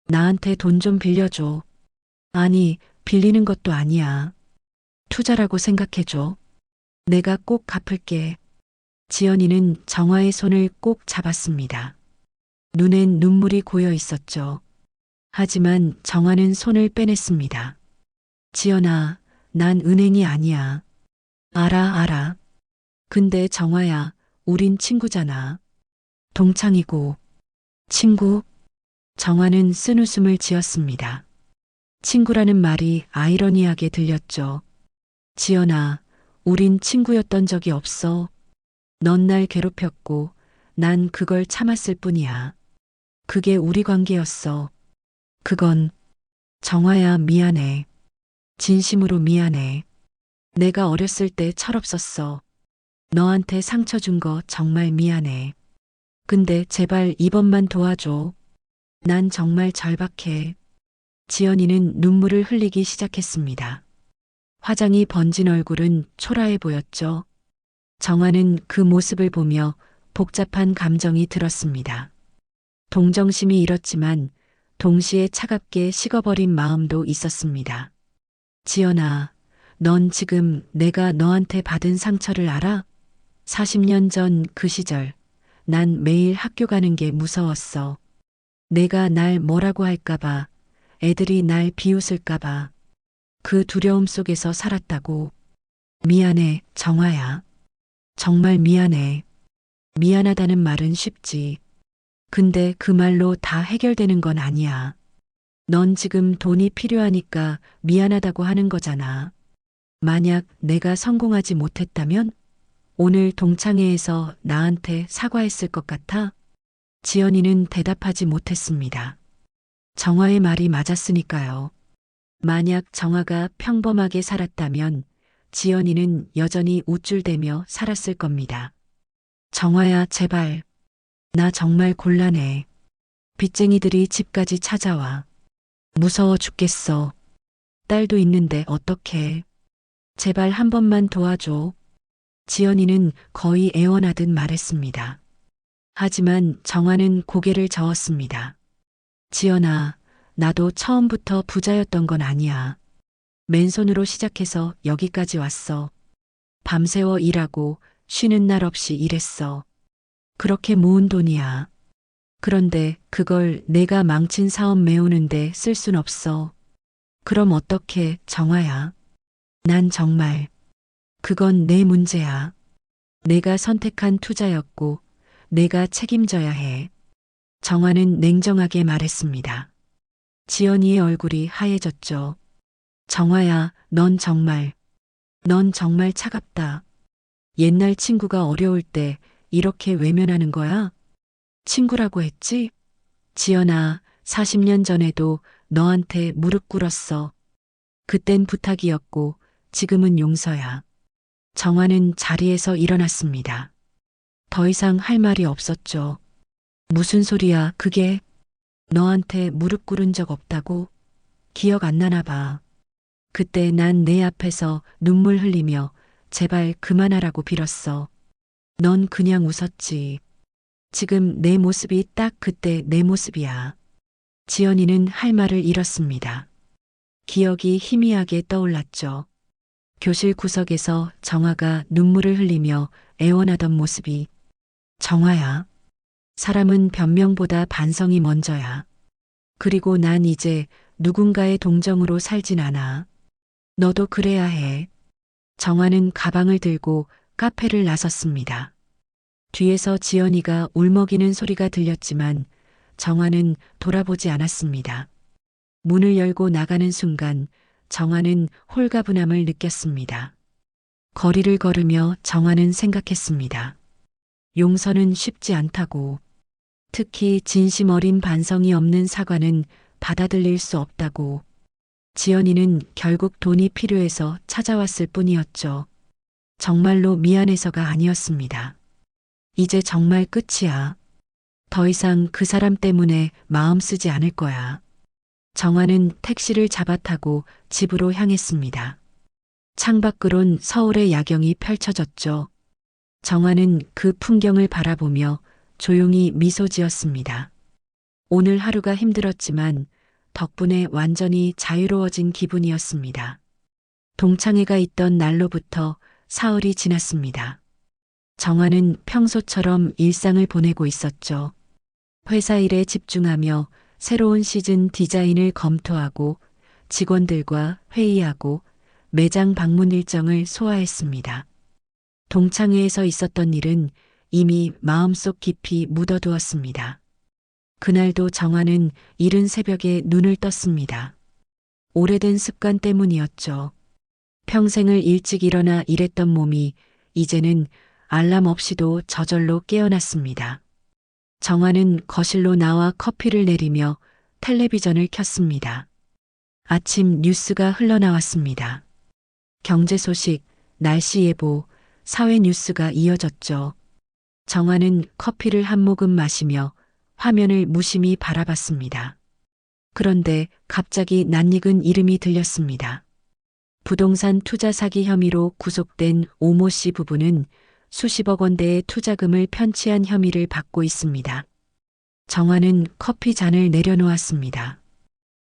S2: 나한테 돈 좀 빌려줘. 아니, 빌리는 것도 아니야. 투자라고 생각해줘. 내가 꼭 갚을게. 지연이는 정화의 손을 꼭 잡았습니다. 눈엔 눈물이 고여 있었죠. 하지만 정화는 손을 빼냈습니다. 지연아, 난 은행이 아니야. 알아. 근데 정화야, 우린 친구잖아. 동창이고. 친구? 정화는 쓴웃음을 지었습니다. 친구라는 말이 아이러니하게 들렸죠. 지연아, 우린 친구였던 적이 없어. 넌 날 괴롭혔고, 난 그걸 참았을 뿐이야. 그게 우리 관계였어. 그건, 정화야, 미안해. 진심으로 미안해. 내가 어렸을 때 철없었어. 너한테 상처 준 거 정말 미안해. 근데 제발 이번만 도와줘. 난 정말 절박해. 지연이는 눈물을 흘리기 시작했습니다. 화장이 번진 얼굴은 초라해 보였죠. 정화는 그 모습을 보며 복잡한 감정이 들었습니다. 동정심이 일었지만 동시에 차갑게 식어버린 마음도 있었습니다. 지연아, 넌 지금 내가 너한테 받은 상처를 알아? 40년 전 그 시절, 난 매일 학교 가는 게 무서웠어. 내가 날 뭐라고 할까봐, 애들이 날 비웃을까봐, 그 두려움 속에서 살았다고. 미안해, 정화야. 정말 미안해. 미안하다는 말은 쉽지. 근데 그 말로 다 해결되는 건 아니야. 넌 지금 돈이 필요하니까 미안하다고 하는 거잖아. 만약 내가 성공하지 못했다면 오늘 동창회에서 나한테 사과했을 것 같아? 지연이는 대답하지 못했습니다. 정화의 말이 맞았으니까요. 만약 정화가 평범하게 살았다면 지연이는 여전히 우쭐대며 살았을 겁니다. 정화야, 제발. 나 정말 곤란해. 빚쟁이들이 집까지 찾아와. 무서워 죽겠어. 딸도 있는데 어떡해. 제발 한 번만 도와줘. 지연이는 거의 애원하듯 말했습니다. 하지만 정화는 고개를 저었습니다. 지연아, 나도 처음부터 부자였던 건 아니야. 맨손으로 시작해서 여기까지 왔어. 밤새워 일하고 쉬는 날 없이 일했어. 그렇게 모은 돈이야. 그런데 그걸 내가 망친 사업 메우는데 쓸 순 없어. 그럼 어떡해, 정화야. 난 정말, 그건 내 문제야. 내가 선택한 투자였고, 내가 책임져야 해. 정화는 냉정하게 말했습니다. 지연이의 얼굴이 하얘졌죠. 정화야, 넌 정말 차갑다. 옛날 친구가 어려울 때 이렇게 외면하는 거야? 친구라고 했지? 지연아, 40년 전에도 너한테 무릎 꿇었어. 그땐 부탁이었고 지금은 용서야. 정화는 자리에서 일어났습니다. 더 이상 할 말이 없었죠. 무슨 소리야, 그게? 너한테 무릎 꿇은 적 없다고? 기억 안 나나 봐. 그때 난 내 앞에서 눈물 흘리며 제발 그만하라고 빌었어. 넌 그냥 웃었지. 지금 내 모습이 딱 그때 내 모습이야. 지연이는 할 말을 잃었습니다. 기억이 희미하게 떠올랐죠. 교실 구석에서 정화가 눈물을 흘리며 애원하던 모습이 정화야. 사람은 변명보다 반성이 먼저야. 그리고 난 이제 누군가의 동정으로 살진 않아. 너도 그래야 해. 정화는 가방을 들고 카페를 나섰습니다. 뒤에서 지연이가 울먹이는 소리가 들렸지만 정화는 돌아보지 않았습니다. 문을 열고 나가는 순간 정화는 홀가분함을 느꼈습니다. 거리를 걸으며 정화는 생각했습니다. 용서는 쉽지 않다고. 특히 진심 어린 반성이 없는 사과는 받아들일 수 없다고. 지연이는 결국 돈이 필요해서 찾아왔을 뿐이었죠. 정말로 미안해서가 아니었습니다. 이제 정말 끝이야. 더 이상 그 사람 때문에 마음 쓰지 않을 거야. 정화는 택시를 잡아타고 집으로 향했습니다. 창밖으론 서울의 야경이 펼쳐졌죠. 정화는 그 풍경을 바라보며 조용히 미소 지었습니다. 오늘 하루가 힘들었지만 덕분에 완전히 자유로워진 기분이었습니다. 동창회가 있던 날로부터 사흘이 지났습니다. 정화는 평소처럼 일상을 보내고 있었죠. 회사 일에 집중하며 새로운 시즌 디자인을 검토하고 직원들과 회의하고 매장 방문 일정을 소화했습니다. 동창회에서 있었던 일은 이미 마음속 깊이 묻어두었습니다. 그날도 정화는 이른 새벽에 눈을 떴습니다. 오래된 습관 때문이었죠. 평생을 일찍 일어나 일했던 몸이 이제는 알람 없이도 저절로 깨어났습니다. 정화는 거실로 나와 커피를 내리며 텔레비전을 켰습니다. 아침 뉴스가 흘러나왔습니다. 경제 소식, 날씨 예보, 사회 뉴스가 이어졌죠. 정화는 커피를 한 모금 마시며 화면을 무심히 바라봤습니다. 그런데 갑자기 낯익은 이름이 들렸습니다. 부동산 투자 사기 혐의로 구속된 오모 씨 부부는 수십억 원대의 투자금을 편취한 혐의를 받고 있습니다. 정화는 커피 잔을 내려놓았습니다.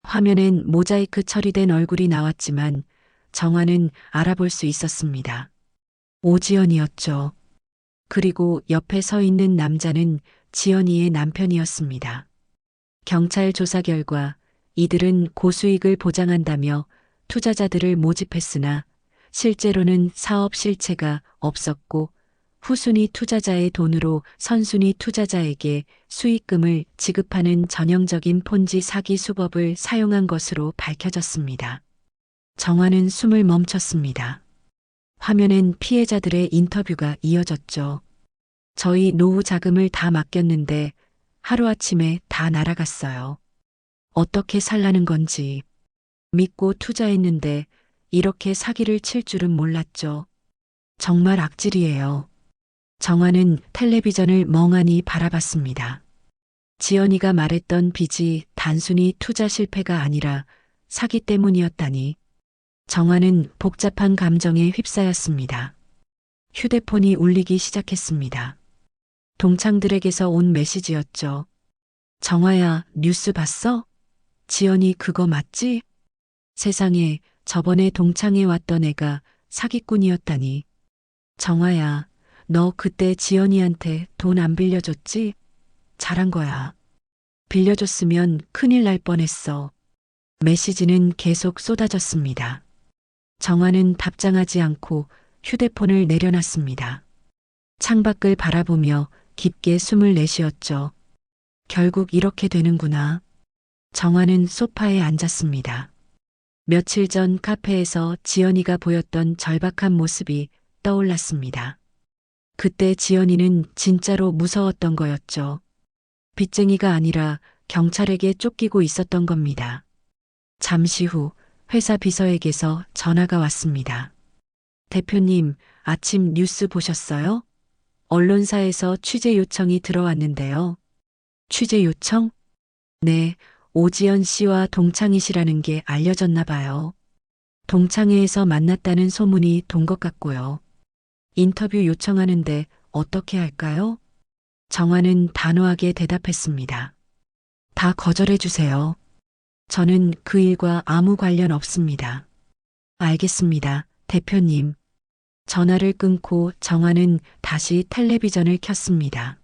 S2: 화면엔 모자이크 처리된 얼굴이 나왔지만 정화는 알아볼 수 있었습니다. 오지연이었죠. 그리고 옆에 서 있는 남자는 지연이의 남편이었습니다. 경찰 조사 결과 이들은 고수익을 보장한다며 투자자들을 모집했으나 실제로는 사업 실체가 없었고 후순위 투자자의 돈으로 선순위 투자자에게 수익금을 지급하는 전형적인 폰지 사기 수법을 사용한 것으로 밝혀졌습니다. 정화는 숨을 멈췄습니다. 화면엔 피해자들의 인터뷰가 이어졌죠. 저희 노후 자금을 다 맡겼는데 하루아침에 다 날아갔어요. 어떻게 살라는 건지. 믿고 투자했는데 이렇게 사기를 칠 줄은 몰랐죠. 정말 악질이에요. 정화는 텔레비전을 멍하니 바라봤습니다. 지연이가 말했던 빚이 단순히 투자 실패가 아니라 사기 때문이었다니. 정화는 복잡한 감정에 휩싸였습니다. 휴대폰이 울리기 시작했습니다. 동창들에게서 온 메시지였죠. 정화야, 뉴스 봤어? 지연이 그거 맞지? 세상에, 저번에 동창회 왔던 애가 사기꾼이었다니. 정화야, 너 그때 지연이한테 돈 안 빌려줬지? 잘한 거야. 빌려줬으면 큰일 날 뻔했어. 메시지는 계속 쏟아졌습니다. 정화는 답장하지 않고 휴대폰을 내려놨습니다. 창밖을 바라보며 깊게 숨을 내쉬었죠. 결국 이렇게 되는구나. 정화는 소파에 앉았습니다. 며칠 전 카페에서 지연이가 보였던 절박한 모습이 떠올랐습니다. 그때 지연이는 진짜로 무서웠던 거였죠. 빚쟁이가 아니라 경찰에게 쫓기고 있었던 겁니다. 잠시 후 회사 비서에게서 전화가 왔습니다. 대표님, 아침 뉴스 보셨어요? 언론사에서 취재 요청이 들어왔는데요. 취재 요청? 네, 오지연 씨와 동창이시라는 게 알려졌나 봐요. 동창회에서 만났다는 소문이 돈 것 같고요. 인터뷰 요청하는데 어떻게 할까요? 정화는 단호하게 대답했습니다. 다 거절해 주세요. 저는 그 일과 아무 관련 없습니다. 알겠습니다, 대표님. 전화를 끊고 정화는 다시 텔레비전을 켰습니다.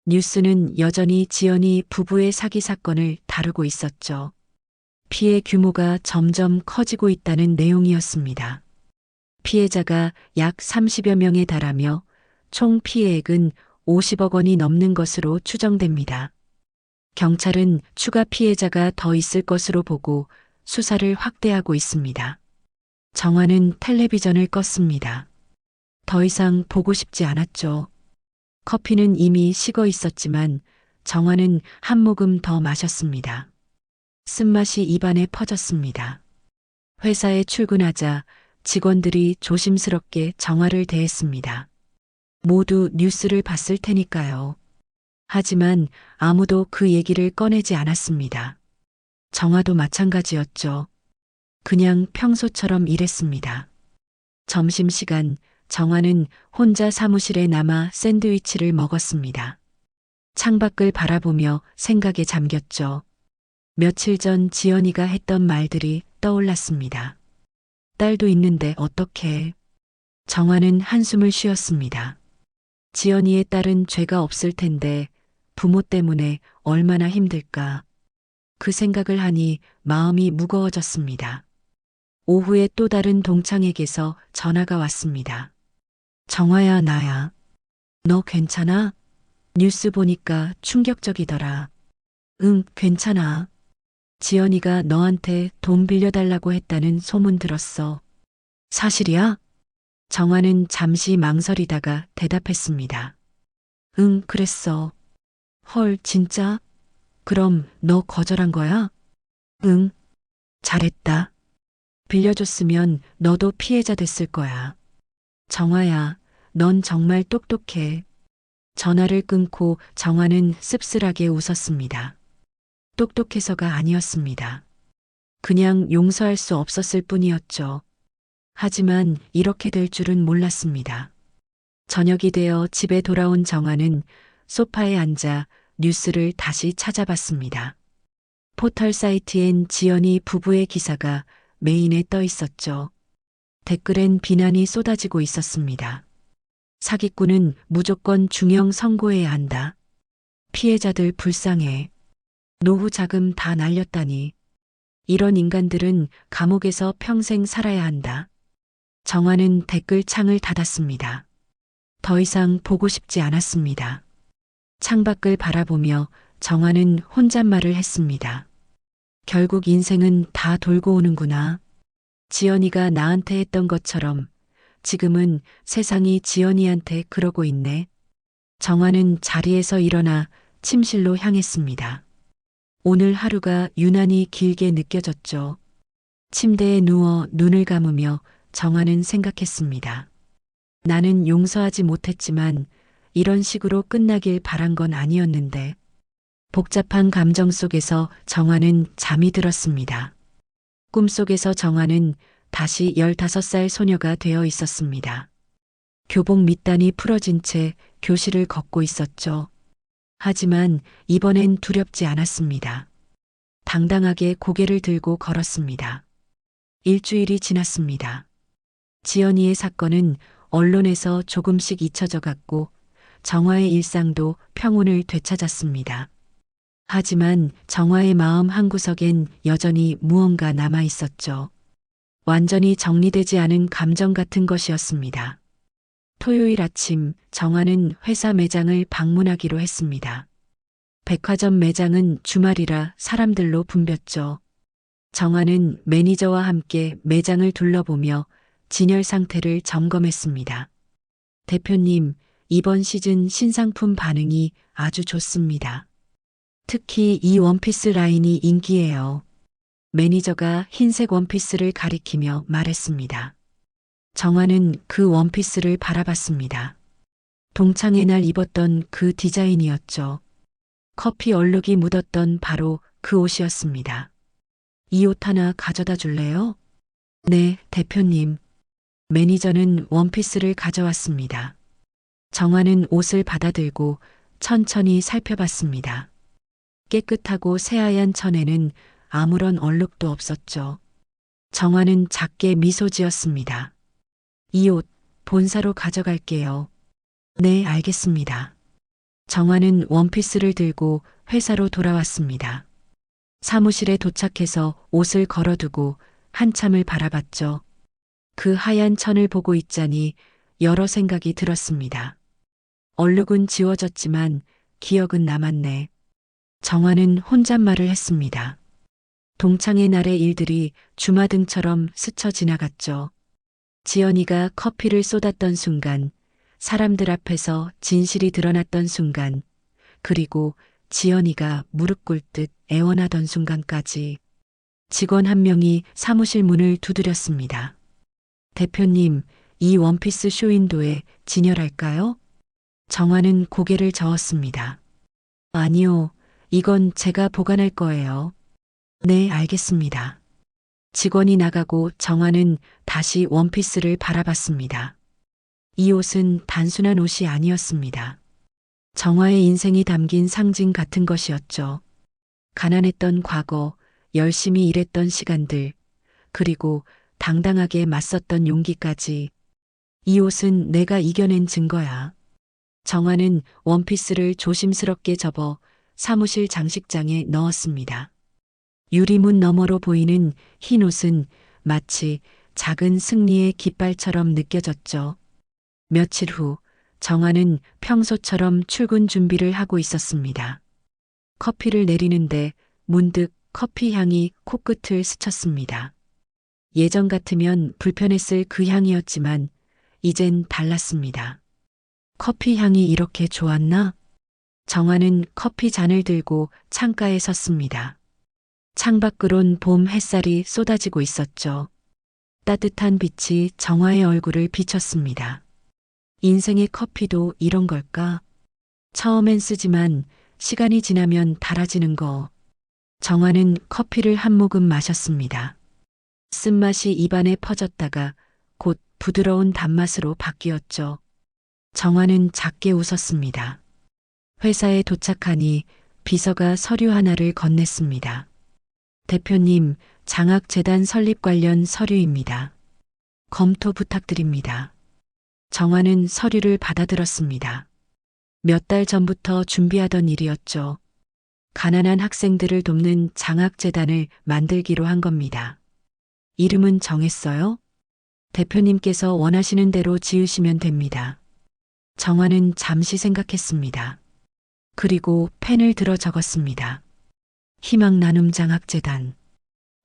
S2: 뉴스는 여전히 지연이 부부의 사기 사건을 다루고 있었죠. 피해 규모가 점점 커지고 있다는 내용이었습니다. 피해자가 약 30여 명에 달하며 총 피해액은 50억 원이 넘는 것으로 추정됩니다. 경찰은 추가 피해자가 더 있을 것으로 보고 수사를 확대하고 있습니다. 정화는 텔레비전을 껐습니다. 더 이상 보고 싶지 않았죠. 커피는 이미 식어 있었지만 정화는 한 모금 더 마셨습니다. 쓴맛이 입안에 퍼졌습니다. 회사에 출근하자 직원들이 조심스럽게 정화를 대했습니다. 모두 뉴스를 봤을 테니까요. 하지만 아무도 그 얘기를 꺼내지 않았습니다. 정화도 마찬가지였죠. 그냥 평소처럼 일했습니다. 점심시간 정화는 혼자 사무실에 남아 샌드위치를 먹었습니다. 창밖을 바라보며 생각에 잠겼죠. 며칠 전 지연이가 했던 말들이 떠올랐습니다. 딸도 있는데 어떡해. 정화는 한숨을 쉬었습니다. 지연이의 딸은 죄가 없을 텐데 부모 때문에 얼마나 힘들까. 그 생각을 하니 마음이 무거워졌습니다. 오후에 또 다른 동창에게서 전화가 왔습니다. 정화야, 나야. 너 괜찮아? 뉴스 보니까 충격적이더라. 응, 괜찮아. 지연이가 너한테 돈 빌려달라고 했다는 소문 들었어. 사실이야? 정화는 잠시 망설이다가 대답했습니다. 응, 그랬어. 헐, 진짜? 그럼 너 거절한 거야? 응. 잘했다. 빌려줬으면 너도 피해자 됐을 거야. 정화야, 넌 정말 똑똑해. 전화를 끊고 정화는 씁쓸하게 웃었습니다. 똑똑해서가 아니었습니다. 그냥 용서할 수 없었을 뿐이었죠. 하지만 이렇게 될 줄은 몰랐습니다. 저녁이 되어 집에 돌아온 정화는 소파에 앉아 뉴스를 다시 찾아봤습니다. 포털 사이트엔 지연이 부부의 기사가 메인에 떠 있었죠. 댓글엔 비난이 쏟아지고 있었습니다. 사기꾼은 무조건 중형 선고해야 한다. 피해자들 불쌍해. 노후 자금 다 날렸다니. 이런 인간들은 감옥에서 평생 살아야 한다. 정화는 댓글창을 닫았습니다. 더 이상 보고 싶지 않았습니다. 창밖을 바라보며 정화는 혼잣말을 했습니다. 결국 인생은 다 돌고 오는구나. 지연이가 나한테 했던 것처럼 지금은 세상이 지연이한테 그러고 있네. 정화는 자리에서 일어나 침실로 향했습니다. 오늘 하루가 유난히 길게 느껴졌죠. 침대에 누워 눈을 감으며 정화는 생각했습니다. 나는 용서하지 못했지만 이런 식으로 끝나길 바란 건 아니었는데. 복잡한 감정 속에서 정화는 잠이 들었습니다. 꿈속에서 정화는 다시 15살 소녀가 되어 있었습니다. 교복 밑단이 풀어진 채 교실을 걷고 있었죠. 하지만 이번엔 두렵지 않았습니다. 당당하게 고개를 들고 걸었습니다. 일주일이 지났습니다. 지연이의 사건은 언론에서 조금씩 잊혀져 갔고 정화의 일상도 평온을 되찾았습니다. 하지만 정화의 마음 한구석엔 여전히 무언가 남아 있었죠. 완전히 정리되지 않은 감정 같은 것이었습니다. 토요일 아침 정화는 회사 매장을 방문하기로 했습니다. 백화점 매장은 주말이라 사람들로 붐볐죠. 정화는 매니저와 함께 매장을 둘러보며 진열 상태를 점검했습니다. 대표님, 이번 시즌 신상품 반응이 아주 좋습니다. 특히 이 원피스 라인이 인기예요. 매니저가 흰색 원피스를 가리키며 말했습니다. 정화는 그 원피스를 바라봤습니다. 동창회 날 입었던 그 디자인이었죠. 커피 얼룩이 묻었던 바로 그 옷이었습니다. 이 옷 하나 가져다 줄래요? 네, 대표님. 매니저는 원피스를 가져왔습니다. 정화는 옷을 받아들고 천천히 살펴봤습니다. 깨끗하고 새하얀 천에는 아무런 얼룩도 없었죠. 정화는 작게 미소 지었습니다. 이 옷 본사로 가져갈게요. 네, 알겠습니다. 정화는 원피스를 들고 회사로 돌아왔습니다. 사무실에 도착해서 옷을 걸어두고 한참을 바라봤죠. 그 하얀 천을 보고 있자니 여러 생각이 들었습니다. 얼룩은 지워졌지만 기억은 남았네. 정화는 혼잣말을 했습니다. 동창의 날의 일들이 주마등처럼 스쳐 지나갔죠. 지연이가 커피를 쏟았던 순간, 사람들 앞에서 진실이 드러났던 순간, 그리고 지연이가 무릎 꿇듯 애원하던 순간까지 직원 한 명이 사무실 문을 두드렸습니다. 대표님, 이 원피스 쇼윈도에 진열할까요? 정화는 고개를 저었습니다. 아니요, 이건 제가 보관할 거예요. 네, 알겠습니다. 직원이 나가고 정화는 다시 원피스를 바라봤습니다. 이 옷은 단순한 옷이 아니었습니다. 정화의 인생이 담긴 상징 같은 것이었죠. 가난했던 과거, 열심히 일했던 시간들, 그리고 당당하게 맞섰던 용기까지. 이 옷은 내가 이겨낸 증거야. 정화는 원피스를 조심스럽게 접어 사무실 장식장에 넣었습니다. 유리문 너머로 보이는 흰 옷은 마치 작은 승리의 깃발처럼 느껴졌죠. 며칠 후 정화는 평소처럼 출근 준비를 하고 있었습니다. 커피를 내리는데 문득 커피 향이 코끝을 스쳤습니다. 예전 같으면 불편했을 그 향이었지만 이젠 달랐습니다. 커피 향이 이렇게 좋았나? 정화는 커피 잔을 들고 창가에 섰습니다. 창밖으론 봄 햇살이 쏟아지고 있었죠. 따뜻한 빛이 정화의 얼굴을 비쳤습니다. 인생의 커피도 이런 걸까? 처음엔 쓰지만 시간이 지나면 달아지는 거. 정화는 커피를 한 모금 마셨습니다. 쓴맛이 입안에 퍼졌다가 곧 부드러운 단맛으로 바뀌었죠. 정화는 작게 웃었습니다. 회사에 도착하니 비서가 서류 하나를 건넸습니다. 대표님, 장학재단 설립 관련 서류입니다. 검토 부탁드립니다. 정화는 서류를 받아들었습니다. 몇 달 전부터 준비하던 일이었죠. 가난한 학생들을 돕는 장학재단을 만들기로 한 겁니다. 이름은 정했어요? 대표님께서 원하시는 대로 지으시면 됩니다. 정화는 잠시 생각했습니다. 그리고 펜을 들어 적었습니다. 희망 나눔 장학재단.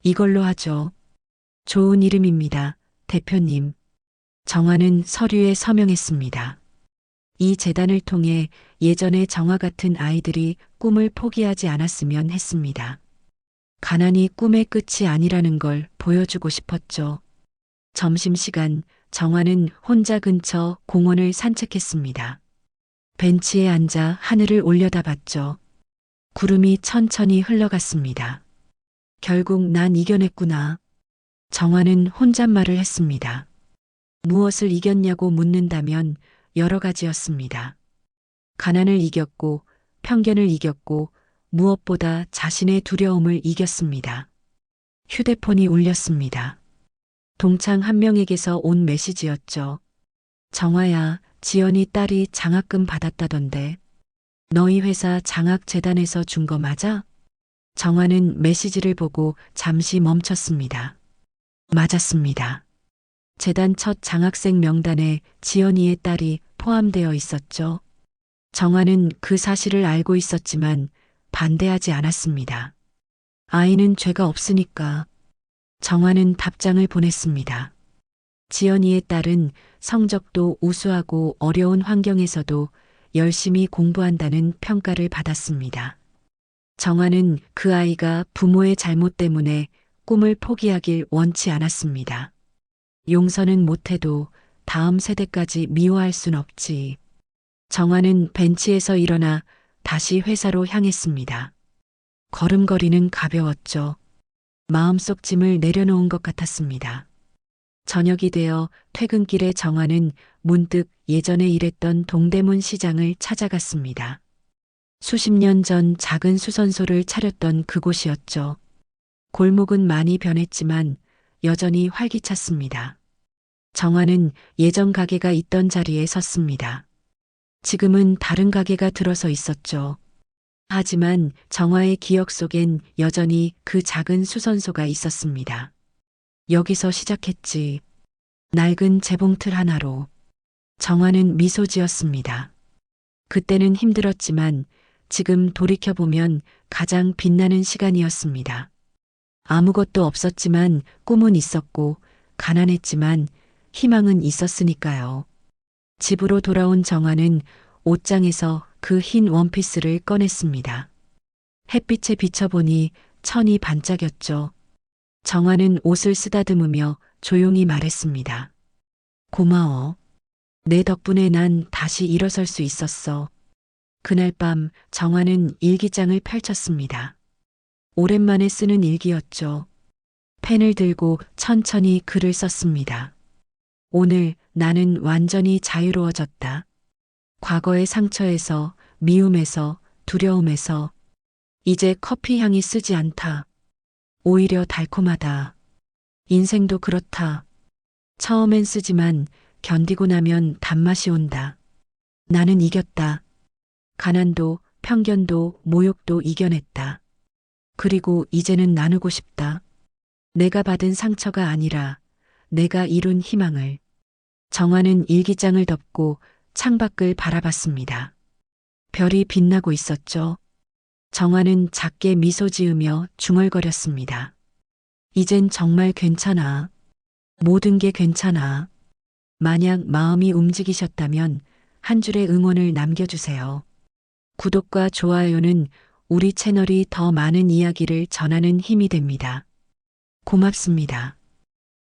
S2: 이걸로 하죠. 좋은 이름입니다, 대표님. 정화는 서류에 서명했습니다. 이 재단을 통해 예전에 정화 같은 아이들이 꿈을 포기하지 않았으면 했습니다. 가난이 꿈의 끝이 아니라는 걸 보여주고 싶었죠. 점심시간 정화는 혼자 근처 공원을 산책했습니다. 벤치에 앉아 하늘을 올려다봤죠. 구름이 천천히 흘러갔습니다. 결국 난 이겨냈구나. 정화는 혼잣말을 했습니다. 무엇을 이겼냐고 묻는다면 여러 가지였습니다. 가난을 이겼고, 편견을 이겼고, 무엇보다 자신의 두려움을 이겼습니다. 휴대폰이 울렸습니다. 동창 한 명에게서 온 메시지였죠. 정화야, 지연이 딸이 장학금 받았다던데. 너희 회사 장학재단에서 준 거 맞아? 정화는 메시지를 보고 잠시 멈췄습니다. 맞았습니다. 재단 첫 장학생 명단에 지연이의 딸이 포함되어 있었죠. 정화는 그 사실을 알고 있었지만 반대하지 않았습니다. 아이는 죄가 없으니까. 정화는 답장을 보냈습니다. 지연이의 딸은 성적도 우수하고 어려운 환경에서도 열심히 공부한다는 평가를 받았습니다. 정화는 그 아이가 부모의 잘못 때문에 꿈을 포기하길 원치 않았습니다. 용서는 못해도 다음 세대까지 미워할 순 없지. 정화는 벤치에서 일어나 다시 회사로 향했습니다. 걸음걸이는 가벼웠죠. 마음속 짐을 내려놓은 것 같았습니다. 저녁이 되어 퇴근길에 정화는 문득 예전에 일했던 동대문 시장을 찾아갔습니다. 수십 년 전 작은 수선소를 차렸던 그곳이었죠. 골목은 많이 변했지만 여전히 활기찼습니다. 정화는 예전 가게가 있던 자리에 섰습니다. 지금은 다른 가게가 들어서 있었죠. 하지만 정화의 기억 속엔 여전히 그 작은 수선소가 있었습니다. 여기서 시작했지. 낡은 재봉틀 하나로. 정화는 미소 지었습니다. 그때는 힘들었지만 지금 돌이켜보면 가장 빛나는 시간이었습니다. 아무것도 없었지만 꿈은 있었고 가난했지만 희망은 있었으니까요. 집으로 돌아온 정화는 옷장에서 그 흰 원피스를 꺼냈습니다. 햇빛에 비춰보니 천이 반짝였죠. 정화는 옷을 쓰다듬으며 조용히 말했습니다. 고마워. 내 덕분에 난 다시 일어설 수 있었어. 그날 밤 정화는 일기장을 펼쳤습니다. 오랜만에 쓰는 일기였죠. 펜을 들고 천천히 글을 썼습니다. 오늘 나는 완전히 자유로워졌다. 과거의 상처에서, 미움에서, 두려움에서, 이제 커피 향이 쓰지 않다. 오히려 달콤하다. 인생도 그렇다. 처음엔 쓰지만 견디고 나면 단맛이 온다. 나는 이겼다. 가난도, 편견도, 모욕도 이겨냈다. 그리고 이제는 나누고 싶다. 내가 받은 상처가 아니라 내가 이룬 희망을. 정화는 일기장을 덮고 창밖을 바라봤습니다. 별이 빛나고 있었죠. 정화는 작게 미소 지으며 중얼거렸습니다. 이젠 정말 괜찮아. 모든 게 괜찮아. 만약 마음이 움직이셨다면 한 줄의 응원을 남겨주세요. 구독과 좋아요는 우리 채널이 더 많은 이야기를 전하는 힘이 됩니다. 고맙습니다.